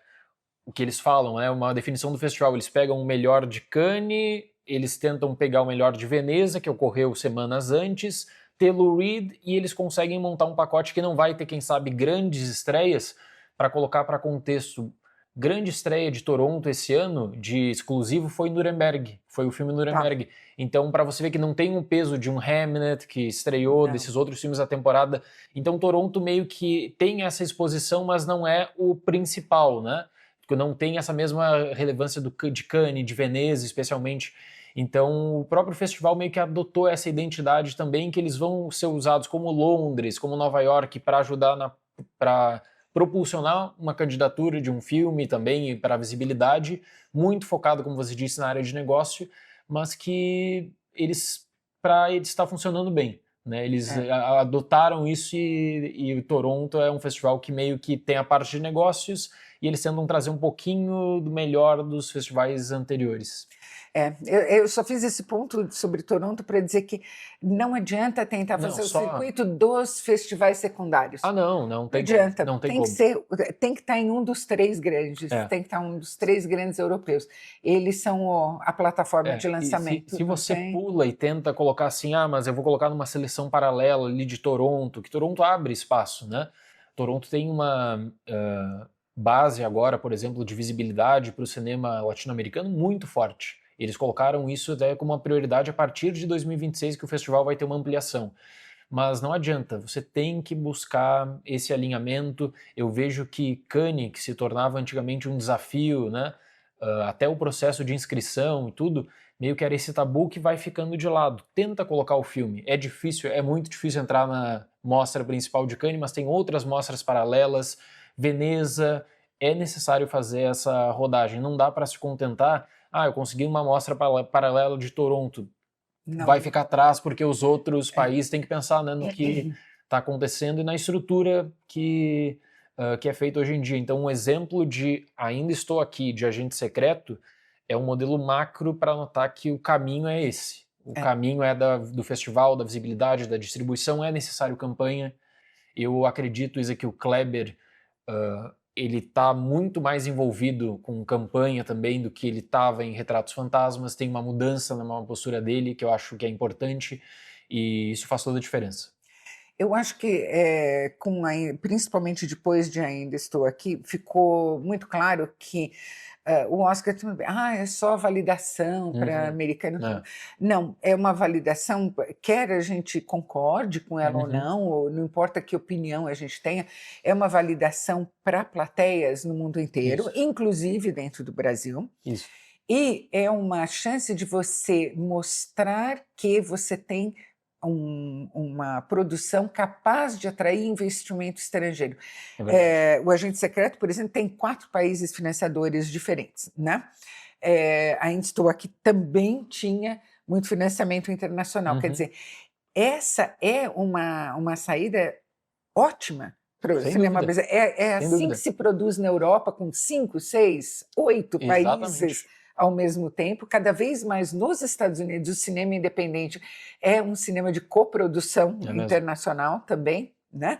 o que eles falam, né? Uma definição do festival, eles pegam o melhor de Cannes, eles tentam pegar o melhor de Veneza, que ocorreu semanas antes, Telluride, e eles conseguem montar um pacote que não vai ter, quem sabe, grandes estreias, para colocar para contexto. Grande estreia de Toronto esse ano, de exclusivo, foi Nuremberg. Foi o filme Nuremberg. Então, para você ver que não tem o peso de um Hamnet, que estreou, desses outros filmes da temporada. Então, Toronto meio que tem essa exposição, mas não é o principal, né? Porque não tem essa mesma relevância de Cannes, de Veneza, especialmente. Então, o próprio festival meio que adotou essa identidade também, que eles vão ser usados como Londres, como Nova York, para ajudar para propulsionar uma candidatura de um filme também para a visibilidade, muito focado, como você disse, na área de negócio, mas que para eles está funcionando bem, né? Eles adotaram isso e o Toronto é um festival que meio que tem a parte de negócios e eles tentam trazer um pouquinho do melhor dos festivais anteriores. Eu só fiz esse ponto sobre Toronto para dizer que não adianta tentar fazer o circuito dos festivais secundários. Não tem adianta. Não tem tem que estar em um dos três grandes, tem que estar um dos três grandes europeus. Eles são a plataforma de lançamento. Se você pula e tenta colocar assim, mas eu vou colocar numa seleção paralela ali de Toronto, que Toronto abre espaço, né? Toronto tem uma base agora, por exemplo, de visibilidade para o cinema latino-americano muito forte. Eles colocaram isso até como uma prioridade a partir de 2026, que o festival vai ter uma ampliação. Mas não adianta, você tem que buscar esse alinhamento. Eu vejo que Cannes, que se tornava antigamente um desafio, né? Até o processo de inscrição e tudo, meio que era esse tabu que vai ficando de lado. Tenta colocar o filme. É difícil, é muito difícil entrar na mostra principal de Cannes, mas tem outras mostras paralelas. Veneza, é necessário fazer essa rodagem. Não dá para se contentar... eu consegui uma amostra paralela de Toronto. Não. Vai ficar atrás porque os outros países têm que pensar, né, no que está acontecendo e na estrutura que é feita hoje em dia. Então, um exemplo de Ainda Estou Aqui, de Agente Secreto, é um modelo macro para notar que o caminho é esse. O caminho é do festival, da visibilidade, da distribuição, é necessário campanha. Eu acredito, Isa, que o Kleber... ele está muito mais envolvido com campanha também do que ele estava em Retratos Fantasmas, tem uma mudança na postura dele que eu acho que é importante e isso faz toda a diferença. Eu acho que, principalmente depois de Ainda Estou Aqui, ficou muito claro que o Oscar é só validação para americano. Não, é uma validação, quer a gente concorde com ela ou não importa que opinião a gente tenha, é uma validação para plateias no mundo inteiro, inclusive dentro do Brasil. Isso. E é uma chance de você mostrar que você tem uma produção capaz de atrair investimento estrangeiro. O Agente Secreto, por exemplo, tem 4 países financiadores diferentes, né? Ainda Estou Aqui também tinha muito financiamento internacional. Quer dizer, essa é uma saída ótima para o cinema brasileiro. É assim que se produz na Europa, com 5, 6, 8 países ao mesmo tempo. Cada vez mais nos Estados Unidos o cinema independente é um cinema de coprodução internacional também, né?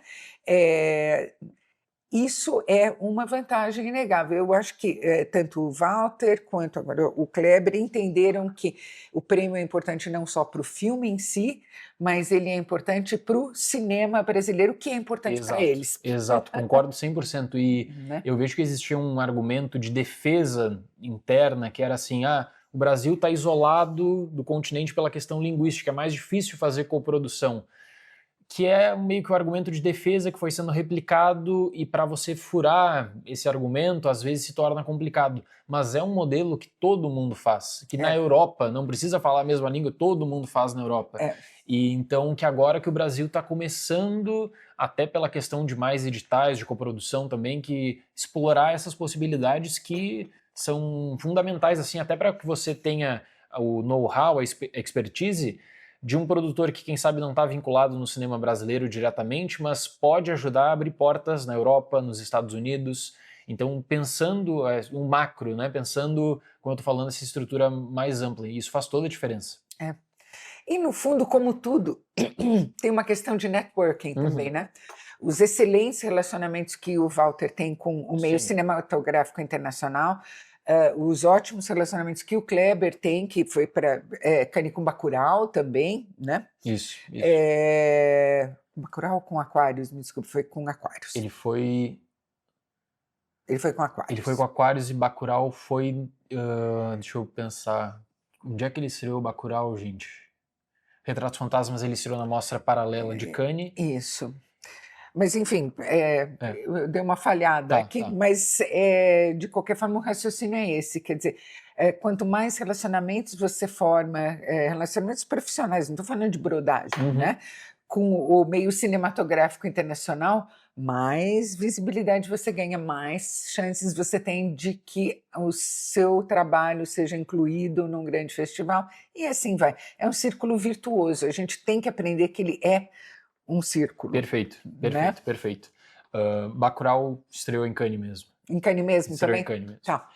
Isso é uma vantagem inegável. Eu acho que tanto o Walter quanto agora o Kleber entenderam que o prêmio é importante não só para o filme em si, mas ele é importante para o cinema brasileiro, que é importante para eles. Exato, concordo 100%. E eu vejo que existia um argumento de defesa interna que era assim, o Brasil está isolado do continente pela questão linguística, é mais difícil fazer coprodução. que é meio que o argumento de defesa que foi sendo replicado, e para você furar esse argumento, às vezes se torna complicado. Mas é um modelo que todo mundo faz, que na Europa, não precisa falar a mesma língua, todo mundo faz na Europa. E então que agora que o Brasil está começando, até pela questão de mais editais, de coprodução também, que explorar essas possibilidades que são fundamentais, assim, até para que você tenha o know-how, a expertise de um produtor que, quem sabe, não está vinculado no cinema brasileiro diretamente, mas pode ajudar a abrir portas na Europa, nos Estados Unidos. Então, pensando um macro, né? Pensando, como eu estou falando, essa estrutura mais ampla. E isso faz toda a diferença. E, no fundo, como tudo, tem uma questão de networking também, né? Os excelentes relacionamentos que o Walter tem com o meio cinematográfico internacional, os ótimos relacionamentos que o Kleber tem, que foi para Cane com Bacurau também, né? Isso. Bacurau com Aquários, me desculpe, foi com Aquários. Ele foi com Aquários. Ele foi com Aquários e Bacurau foi... deixa eu pensar... Onde é que ele estreou Bacurau, gente? Retratos Fantasmas ele estreou na Mostra Paralela de Cannes. Isso. Mas, enfim, eu dei uma falhada aqui, mas, de qualquer forma, o raciocínio é esse. Quer dizer, quanto mais relacionamentos você forma, relacionamentos profissionais, não estou falando de brodagem, né? Com o meio cinematográfico internacional, mais visibilidade você ganha, mais chances você tem de que o seu trabalho seja incluído num grande festival, e assim vai. É um círculo virtuoso, a gente tem que aprender que ele é um círculo. Perfeito. Bacurau estreou em Cannes mesmo. Em Cannes mesmo estreou também? Em Cannes mesmo. Tá.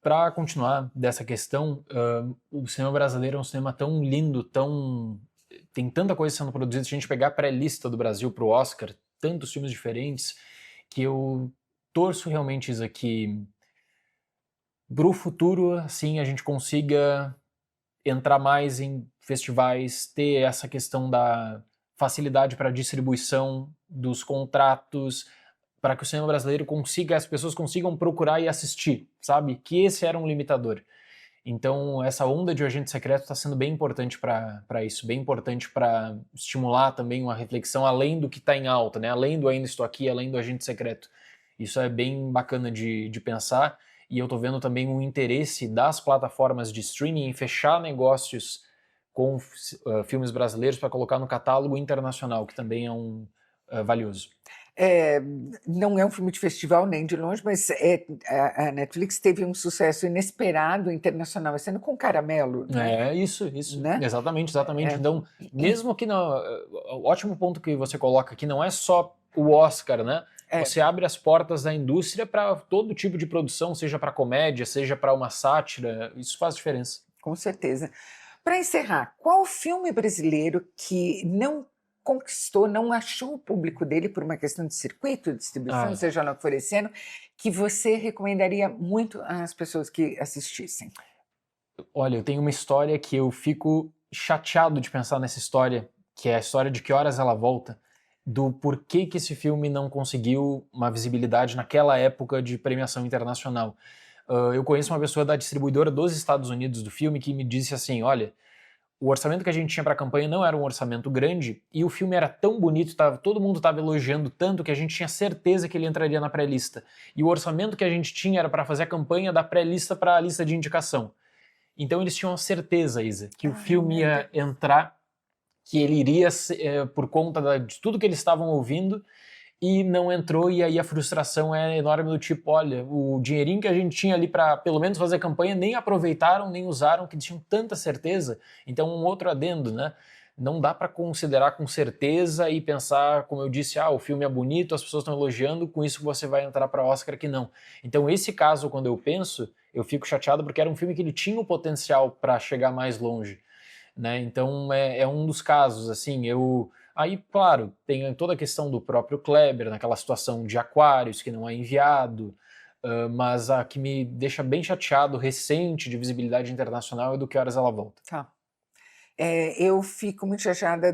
Para continuar dessa questão, o cinema brasileiro é um cinema tão lindo, tem tanta coisa sendo produzida. Se a gente pegar a pré-lista do Brasil para o Oscar, tantos filmes diferentes, que eu torço realmente isso aqui para o futuro, assim, a gente consiga entrar mais em festivais, ter essa questão da facilidade para distribuição dos contratos, para que o cinema brasileiro as pessoas consigam procurar e assistir, sabe? Que esse era um limitador. Então, essa onda de agente secreto está sendo bem importante para isso, bem importante para estimular também uma reflexão além do que está em alta, né? Além do Ainda Estou Aqui, além do agente secreto. Isso é bem bacana de pensar, e eu estou vendo também um interesse das plataformas de streaming em fechar negócios com filmes brasileiros para colocar no catálogo internacional, que também é valioso. Não é um filme de festival nem de longe, mas a Netflix teve um sucesso inesperado internacional, sendo com Caramelo, né? Isso, né? Exatamente. Então, mesmo que o ótimo ponto que você coloca aqui não é só o Oscar, né? Você abre as portas da indústria para todo tipo de produção, seja para comédia, seja para uma sátira, isso faz diferença. Com certeza. Para encerrar, qual filme brasileiro que não conquistou, não achou o público dele por uma questão de circuito, de distribuição, seja lá o que for esse ano, que você recomendaria muito às pessoas que assistissem? Olha, eu tenho uma história que eu fico chateado de pensar nessa história, que é a história de Que Horas Ela Volta, do porquê que esse filme não conseguiu uma visibilidade naquela época de premiação internacional. Eu conheço uma pessoa da distribuidora dos Estados Unidos do filme que me disse assim, olha, o orçamento que a gente tinha para a campanha não era um orçamento grande e o filme era tão bonito, todo mundo estava elogiando tanto que a gente tinha certeza que ele entraria na pré-lista. E o orçamento que a gente tinha era para fazer a campanha da pré-lista para a lista de indicação. Então eles tinham a certeza, Isa, que o filme ia entrar, que ele iria por conta de tudo que eles estavam ouvindo, e não entrou, e aí a frustração é enorme do tipo, olha, o dinheirinho que a gente tinha ali para pelo menos fazer a campanha nem aproveitaram, nem usaram, que tinham tanta certeza. Então um outro adendo, né? Não dá para considerar com certeza e pensar, como eu disse, o filme é bonito, as pessoas estão elogiando, com isso você vai entrar para Oscar, que não. Então esse caso, quando eu penso, eu fico chateado porque era um filme que ele tinha o potencial para chegar mais longe, né? Então é um dos casos, assim, Aí, claro, tem toda a questão do próprio Kleber, naquela situação de Aquários, que não é enviado, mas a que me deixa bem chateado, recente, de visibilidade internacional, é do Que Horas Ela Volta. Tá. Eu fico muito chateada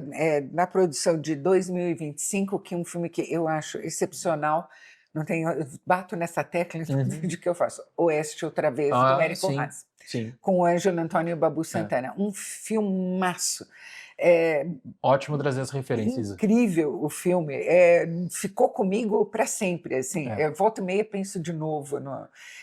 na produção de 2025, que é um filme que eu acho excepcional, eu bato nessa tecla em todo vídeo que eu faço, Oeste Outra Vez, do Érico Haas, com o Ângelo Antônio Babu Santana. Um filmaço. Ótimo trazer as referências. Incrível o filme, ficou comigo para sempre, assim, volta e meia penso de novo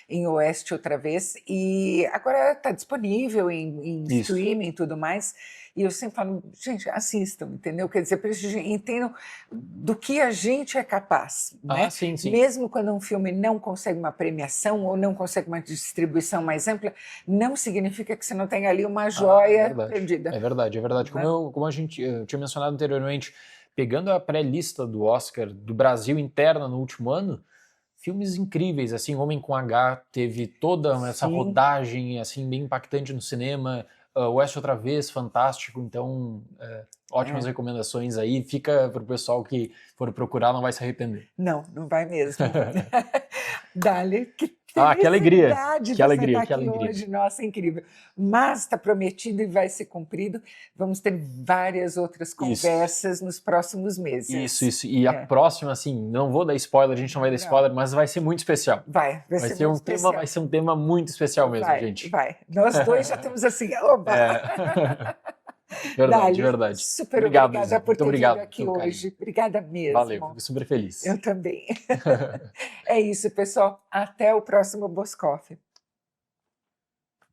em Oeste outra vez, e agora está disponível em streaming e tudo mais, e eu sempre falo, gente, assistam, entendeu? Quer dizer, entendam do que a gente é capaz, né? Sim, sim. Mesmo quando um filme não consegue uma premiação ou não consegue uma distribuição mais ampla, não significa que você não tenha ali uma joia perdida. É verdade. Como eu tinha mencionado anteriormente, pegando a pré-lista do Oscar do Brasil interna no último ano, filmes incríveis, assim, Homem com H teve toda essa rodagem, assim, bem impactante no cinema, Oeste outra vez, fantástico, então ótimas recomendações aí, fica pro pessoal que for procurar, não vai se arrepender. Não vai mesmo. Dali, que alegria, que alegria hoje, nossa, incrível. Mas está prometido e vai ser cumprido. Vamos ter várias outras conversas nos próximos meses. Isso. E a próxima, assim, não vou dar spoiler, a gente não vai dar spoiler, mas vai ser muito especial. Vai ser muito especial. Vai ser um tema muito especial mesmo, gente. Nós dois já temos assim, oba! Verdade. Super obrigada por ter vindo aqui hoje. Obrigada mesmo. Valeu, fico super feliz. Eu também. É isso, pessoal. Até o próximo Boscoff.